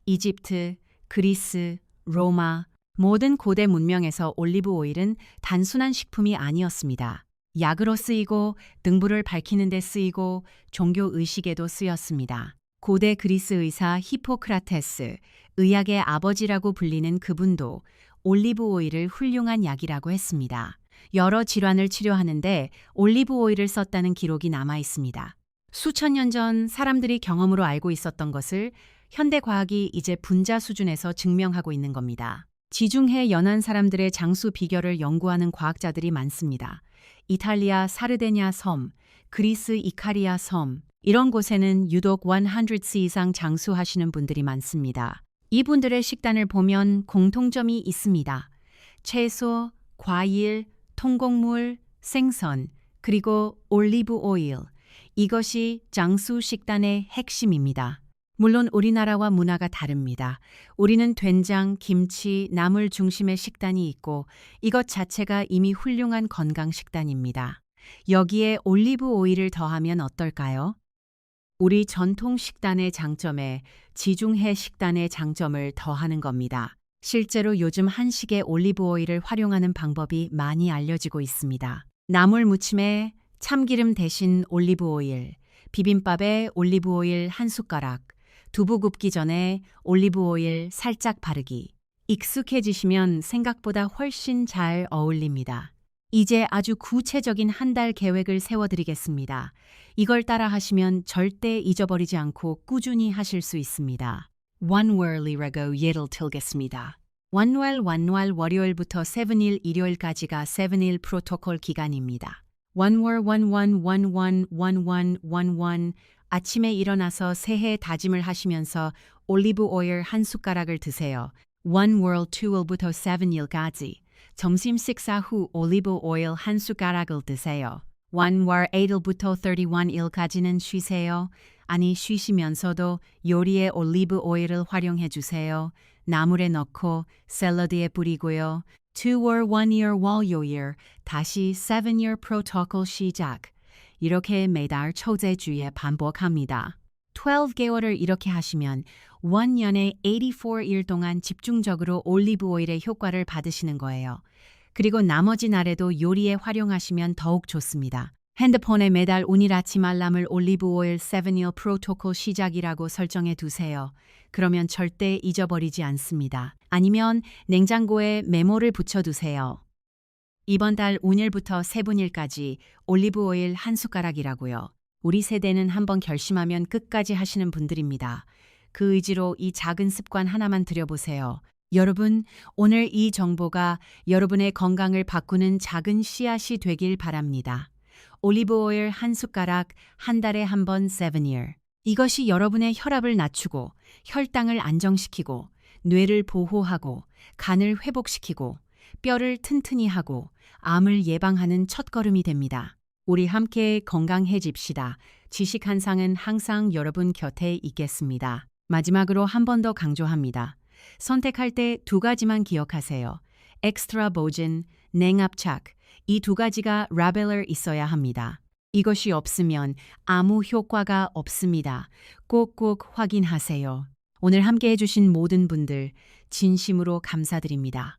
이집트, 그리스, 로마, 모든 고대 문명에서 올리브 오일은 단순한 식품이 아니었습니다. 약으로 쓰이고 등불을 밝히는 데 쓰이고 종교 의식에도 쓰였습니다. 고대 그리스 의사 히포크라테스, 의학의 아버지라고 불리는 그분도 올리브 오일을 훌륭한 약이라고 했습니다. 여러 질환을 치료하는데 올리브 오일을 썼다는 기록이 남아 있습니다. 수천 년 전 사람들이 경험으로 알고 있었던 것을 현대 과학이 이제 분자 수준에서 증명하고 있는 겁니다. 지중해 연안 사람들의 장수 비결을 연구하는 과학자들이 많습니다. 이탈리아 사르데냐 섬, 그리스 이카리아 섬, 이런 곳에는 유독 100세 이상 장수하시는 분들이 많습니다. 이분들의 식단을 보면 공통점이 있습니다. 채소, 과일, 통곡물, 생선, 그리고 올리브 오일. 이것이 장수 식단의 핵심입니다. 물론 우리나라와 문화가 다릅니다. 우리는 된장, 김치, 나물 중심의 식단이 있고 이것 자체가 이미 훌륭한 건강 식단입니다. 여기에 올리브 오일을 더하면 어떨까요? 우리 전통 식단의 장점에 지중해 식단의 장점을 더하는 겁니다. 실제로 요즘 한식에 올리브 오일을 활용하는 방법이 많이 알려지고 있습니다. 나물 무침에 참기름 대신 올리브 오일, 비빔밥에 올리브 오일 1숟가락, 두부 굽기 전에 올리브 오일 살짝 바르기. 익숙해지시면 생각보다 훨씬 잘 어울립니다. 이제 아주 구체적인 한 달 계획을 세워드리겠습니다. 이걸 따라 하시면 절대 잊어버리지 않고 꾸준히 하실 수 있습니다. 원월이라고 예를 들겠습니다. 원월 월요일부터 7일 일요일까지가 7일 프로토콜 기간입니다. 원월 아침에 일어나서 새해 다짐을 하시면서 올리브 오일 1숟가락을 드세요. 1월 2일부터 7일까지 점심 식사 후 올리브 오일 한 숟가락을 드세요. 1월 8일부터 31일까지는 쉬세요. 아니 쉬시면서도 요리에 올리브 오일을 활용해 주세요. 나물에 넣고 샐러드에 뿌리고요. 2월 1year 월요일 다시 7year 프로토콜 시작. 이렇게 매달 초제 주에 반복합니다. 12개월을 이렇게 하시면 1년에 84일 동안 집중적으로 올리브 오일의 효과를 받으시는 거예요. 그리고 나머지 날에도 요리에 활용하시면 더욱 좋습니다. 핸드폰에 매달 운일 아침 알람을 올리브 오일 7year 프로토콜 시작이라고 설정해 두세요. 그러면 절대 잊어버리지 않습니다. 아니면 냉장고에 메모를 붙여두세요. 이번 달 운일부터 세분일까지 올리브 오일 한 숟가락이라고요. 우리 세대는 한번 결심하면 끝까지 하시는 분들입니다. 그 의지로 이 작은 습관 하나만 들여보세요. 여러분, 오늘 이 정보가 여러분의 건강을 바꾸는 작은 씨앗이 되길 바랍니다. 올리브 오일 한 숟가락, 한 달에 한 번 7year. 이것이 여러분의 혈압을 낮추고 혈당을 안정시키고 뇌를 보호하고 간을 회복시키고 뼈를 튼튼히 하고 암을 예방하는 첫걸음이 됩니다. 우리 함께 건강해집시다. 지식 한 상은 항상 여러분 곁에 있겠습니다. 마지막으로 한 번 더 강조합니다. 선택할 때 두 가지만 기억하세요. 엑스트라 보진, 냉압착. 이 두 가지가 라벨러 있어야 합니다. 이것이 없으면 아무 효과가 없습니다. 꼭꼭 확인하세요. 오늘 함께 해주신 모든 분들 진심으로 감사드립니다.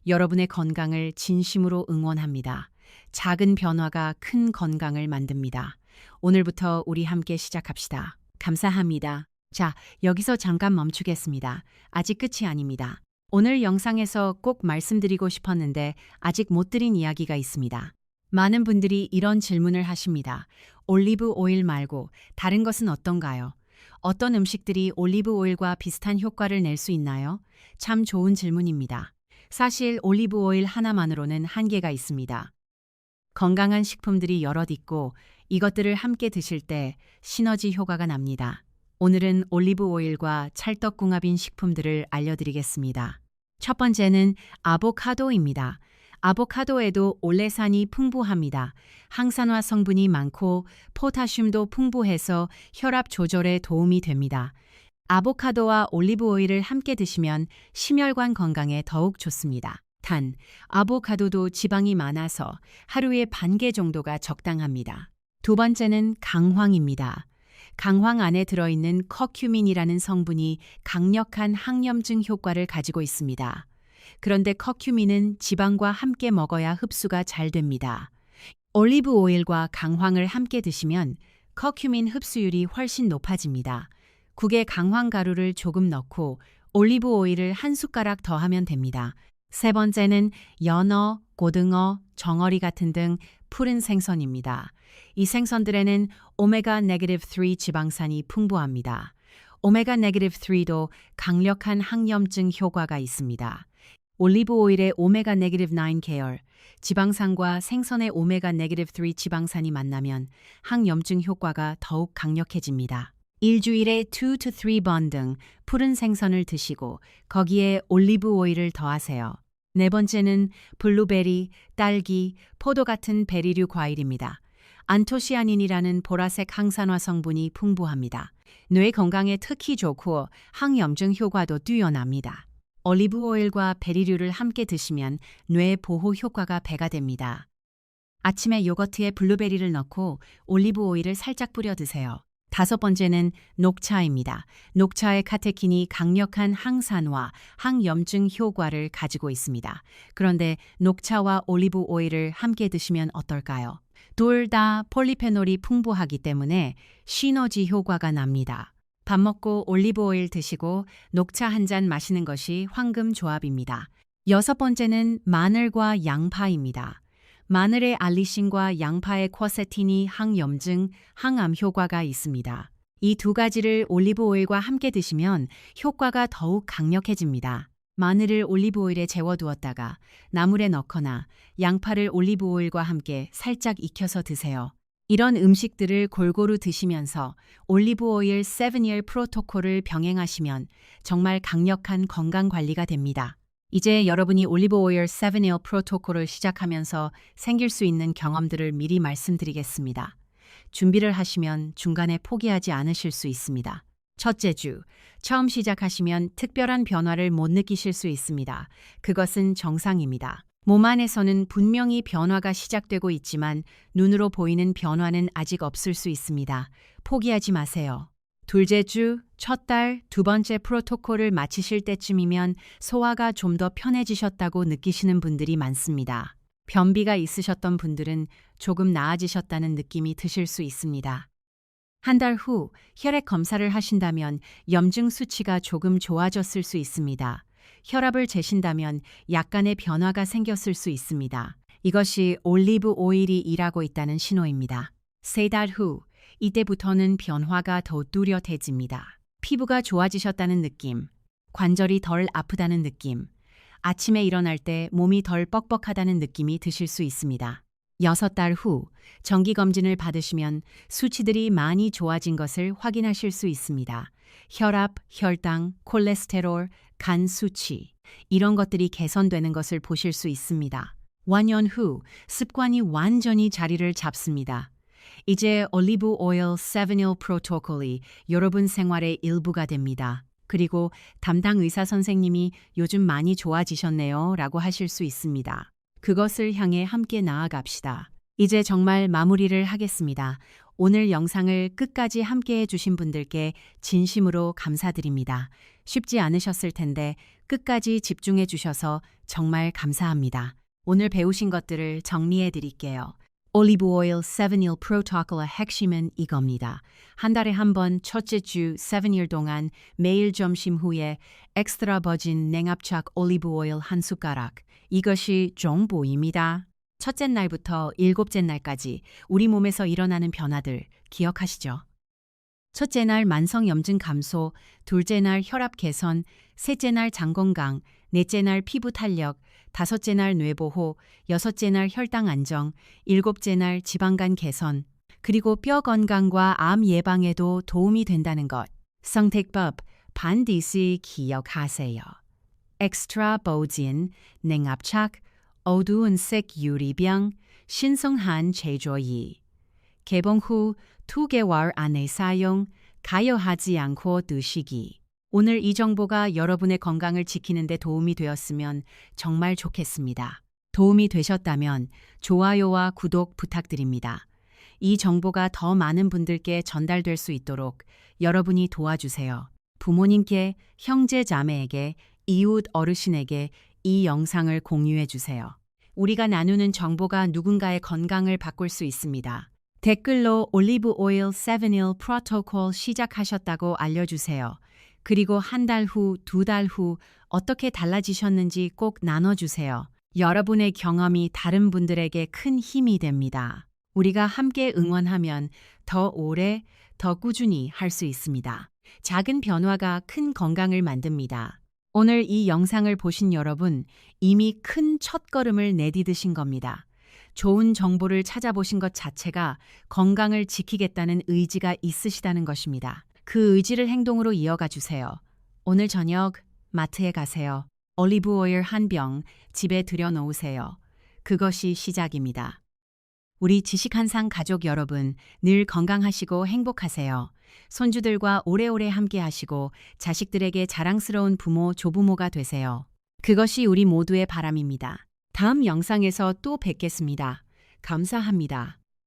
여러분의 건강을 진심으로 응원합니다. 작은 변화가 큰 건강을 만듭니다. 오늘부터 우리 함께 시작합시다. 감사합니다. 자, 여기서 잠깐 멈추겠습니다. 아직 끝이 아닙니다. 오늘 영상에서 꼭 말씀드리고 싶었는데 아직 못 드린 이야기가 있습니다. 많은 분들이 이런 질문을 하십니다. 올리브 오일 말고 다른 것은 어떤가요? 어떤 음식들이 올리브 오일과 비슷한 효과를 낼 수 있나요? 참 좋은 질문입니다. 사실 올리브 오일 하나만으로는 한계가 있습니다. 건강한 식품들이 여럿 있고 이것들을 함께 드실 때 시너지 효과가 납니다. 오늘은 올리브 오일과 찰떡궁합인 식품들을 알려드리겠습니다. 첫 번째는 아보카도입니다. 아보카도에도 올레산이 풍부합니다. 항산화 성분이 많고 포타슘도 풍부해서 혈압 조절에 도움이 됩니다. 아보카도와 올리브 오일을 함께 드시면 심혈관 건강에 더욱 좋습니다. 단, 아보카도도 지방이 많아서 하루에 반 개 정도가 적당합니다. 두 번째는 강황입니다. 강황 안에 들어있는 커큐민이라는 성분이 강력한 항염증 효과를 가지고 있습니다. 그런데 커큐민은 지방과 함께 먹어야 흡수가 잘 됩니다. 올리브 오일과 강황을 함께 드시면 커큐민 흡수율이 훨씬 높아집니다. 국에 강황 가루를 조금 넣고 올리브 오일을 한 숟가락 더하면 됩니다. 세 번째는 연어, 고등어, 정어리 같은 등 푸른 생선입니다. 이 생선들에는 오메가-3 지방산이 풍부합니다. 오메가-3도 강력한 항염증 효과가 있습니다. 올리브 오일의 오메가-9 계열, 지방산과 생선의 오메가-3 지방산이 만나면 항염증 효과가 더욱 강력해집니다. 일주일에 2-3번 등 푸른 생선을 드시고 거기에 올리브 오일을 더하세요. 네 번째는 블루베리, 딸기, 포도 같은 베리류 과일입니다. 안토시아닌이라는 보라색 항산화 성분이 풍부합니다. 뇌 건강에 특히 좋고 항염증 효과도 뛰어납니다. 올리브 오일과 베리류를 함께 드시면 뇌 보호 효과가 배가 됩니다. 아침에 요거트에 블루베리를 넣고 올리브 오일을 살짝 뿌려 드세요. 다섯 번째는 녹차입니다. 녹차의 카테킨이 강력한 항산화, 항염증 효과를 가지고 있습니다. 그런데 녹차와 올리브 오일을 함께 드시면 어떨까요? 둘 다 폴리페놀이 풍부하기 때문에 시너지 효과가 납니다. 밥 먹고 올리브 오일 드시고 녹차 한 잔 마시는 것이 황금 조합입니다. 여섯 번째는 마늘과 양파입니다. 마늘의 알리신과 양파의 쿼세틴이 항염증, 항암 효과가 있습니다. 이 두 가지를 올리브 오일과 함께 드시면 효과가 더욱 강력해집니다. 마늘을 올리브 오일에 재워두었다가 나물에 넣거나 양파를 올리브 오일과 함께 살짝 익혀서 드세요. 이런 음식들을 골고루 드시면서 올리브 오일 7year 프로토콜을 병행하시면 정말 강력한 건강 관리가 됩니다. 이제 여러분이 올리브 오일 7일 프로토콜을 시작하면서 생길 수 있는 경험들을 미리 말씀드리겠습니다. 준비를 하시면 중간에 포기하지 않으실 수 있습니다. 첫째 주, 처음 시작하시면 특별한 변화를 못 느끼실 수 있습니다. 그것은 정상입니다. 몸 안에서는 분명히 변화가 시작되고 있지만 눈으로 보이는 변화는 아직 없을 수 있습니다. 포기하지 마세요. 둘째 주, 첫 달, 두 번째 프로토콜을 마치실 때쯤이면 소화가 좀 더 편해지셨다고 느끼시는 분들이 많습니다. 변비가 있으셨던 분들은 조금 나아지셨다는 느낌이 드실 수 있습니다. 한 달 후 혈액 검사를 하신다면 염증 수치가 조금 좋아졌을 수 있습니다. 혈압을 재신다면 약간의 변화가 생겼을 수 있습니다. 이것이 올리브 오일이 일하고 있다는 신호입니다. 세 달 후, 이때부터는 변화가 더 뚜렷해집니다. 피부가 좋아지셨다는 느낌, 관절이 덜 아프다는 느낌, 아침에 일어날 때 몸이 덜 뻑뻑하다는 느낌이 드실 수 있습니다. 6달 후 정기검진을 받으시면 수치들이 많이 좋아진 것을 확인하실 수 있습니다. 혈압, 혈당, 콜레스테롤, 간 수치, 이런 것들이 개선되는 것을 보실 수 있습니다. 1년 후 습관이 완전히 자리를 잡습니다. 이제 올리브 오일 7일 프로토콜이 여러분 생활의 일부가 됩니다. 그리고 담당 의사 선생님이 요즘 많이 좋아지셨네요 라고 하실 수 있습니다. 그것을 향해 함께 나아갑시다. 이제 정말 마무리를 하겠습니다. 오늘 영상을 끝까지 함께 해주신 분들께 진심으로 감사드립니다. 쉽지 않으셨을 텐데 끝까지 집중해 주셔서 정말 감사합니다. 오늘 배우신 것들을 정리해 드릴게요. 올리브 오일 7일 프로토콜의 핵심은 이겁니다. 한 달에 한 번 첫째 주 7일 동안 매일 점심 후에 엑스트라 버진 냉압착 올리브 오일 한 숟가락. 이것이 정보입니다. 첫째 날부터 일곱째 날까지 우리 몸에서 일어나는 변화들 기억하시죠? 첫째 날 만성 염증 감소, 둘째 날 혈압 개선, 셋째 날 장 건강, 넷째 날 피부 탄력, 다섯째 날 뇌보호, 여섯째 날 혈당 안정, 일곱째 날 지방간 개선, 그리고 뼈 건강과 암 예방에도 도움이 된다는 것. 선택법 반드시 기억하세요. 엑스트라 버진, 냉압착, 어두운 색 유리병, 신성한 제조이. 개봉 후 2개월 안에 사용, 가열하지 않고 드시기. 오늘 이 정보가 여러분의 건강을 지키는 데 도움이 되었으면 정말 좋겠습니다. 도움이 되셨다면 좋아요와 구독 부탁드립니다. 이 정보가 더 많은 분들께 전달될 수 있도록 여러분이 도와주세요. 부모님께, 형제 자매에게, 이웃 어르신에게 이 영상을 공유해 주세요. 우리가 나누는 정보가 누군가의 건강을 바꿀 수 있습니다. 댓글로 올리브 오일 7일 프로토콜 시작하셨다고 알려주세요. 그리고 한 달 후, 2달 후 어떻게 달라지셨는지 꼭 나눠주세요. 여러분의 경험이 다른 분들에게 큰 힘이 됩니다. 우리가 함께 응원하면 더 오래, 더 꾸준히 할 수 있습니다. 작은 변화가 큰 건강을 만듭니다. 오늘 이 영상을 보신 여러분, 이미 큰 첫걸음을 내디디신 겁니다. 좋은 정보를 찾아보신 것 자체가 건강을 지키겠다는 의지가 있으시다는 것입니다. 그 의지를 행동으로 이어가 주세요. 오늘 저녁 마트에 가세요. 올리브 오일 한 병 집에 들여놓으세요. 그것이 시작입니다. 우리 지식한상 가족 여러분, 늘 건강하시고 행복하세요. 손주들과 오래오래 함께 하시고 자식들에게 자랑스러운 부모, 조부모가 되세요. 그것이 우리 모두의 바람입니다. 다음 영상에서 또 뵙겠습니다. 감사합니다.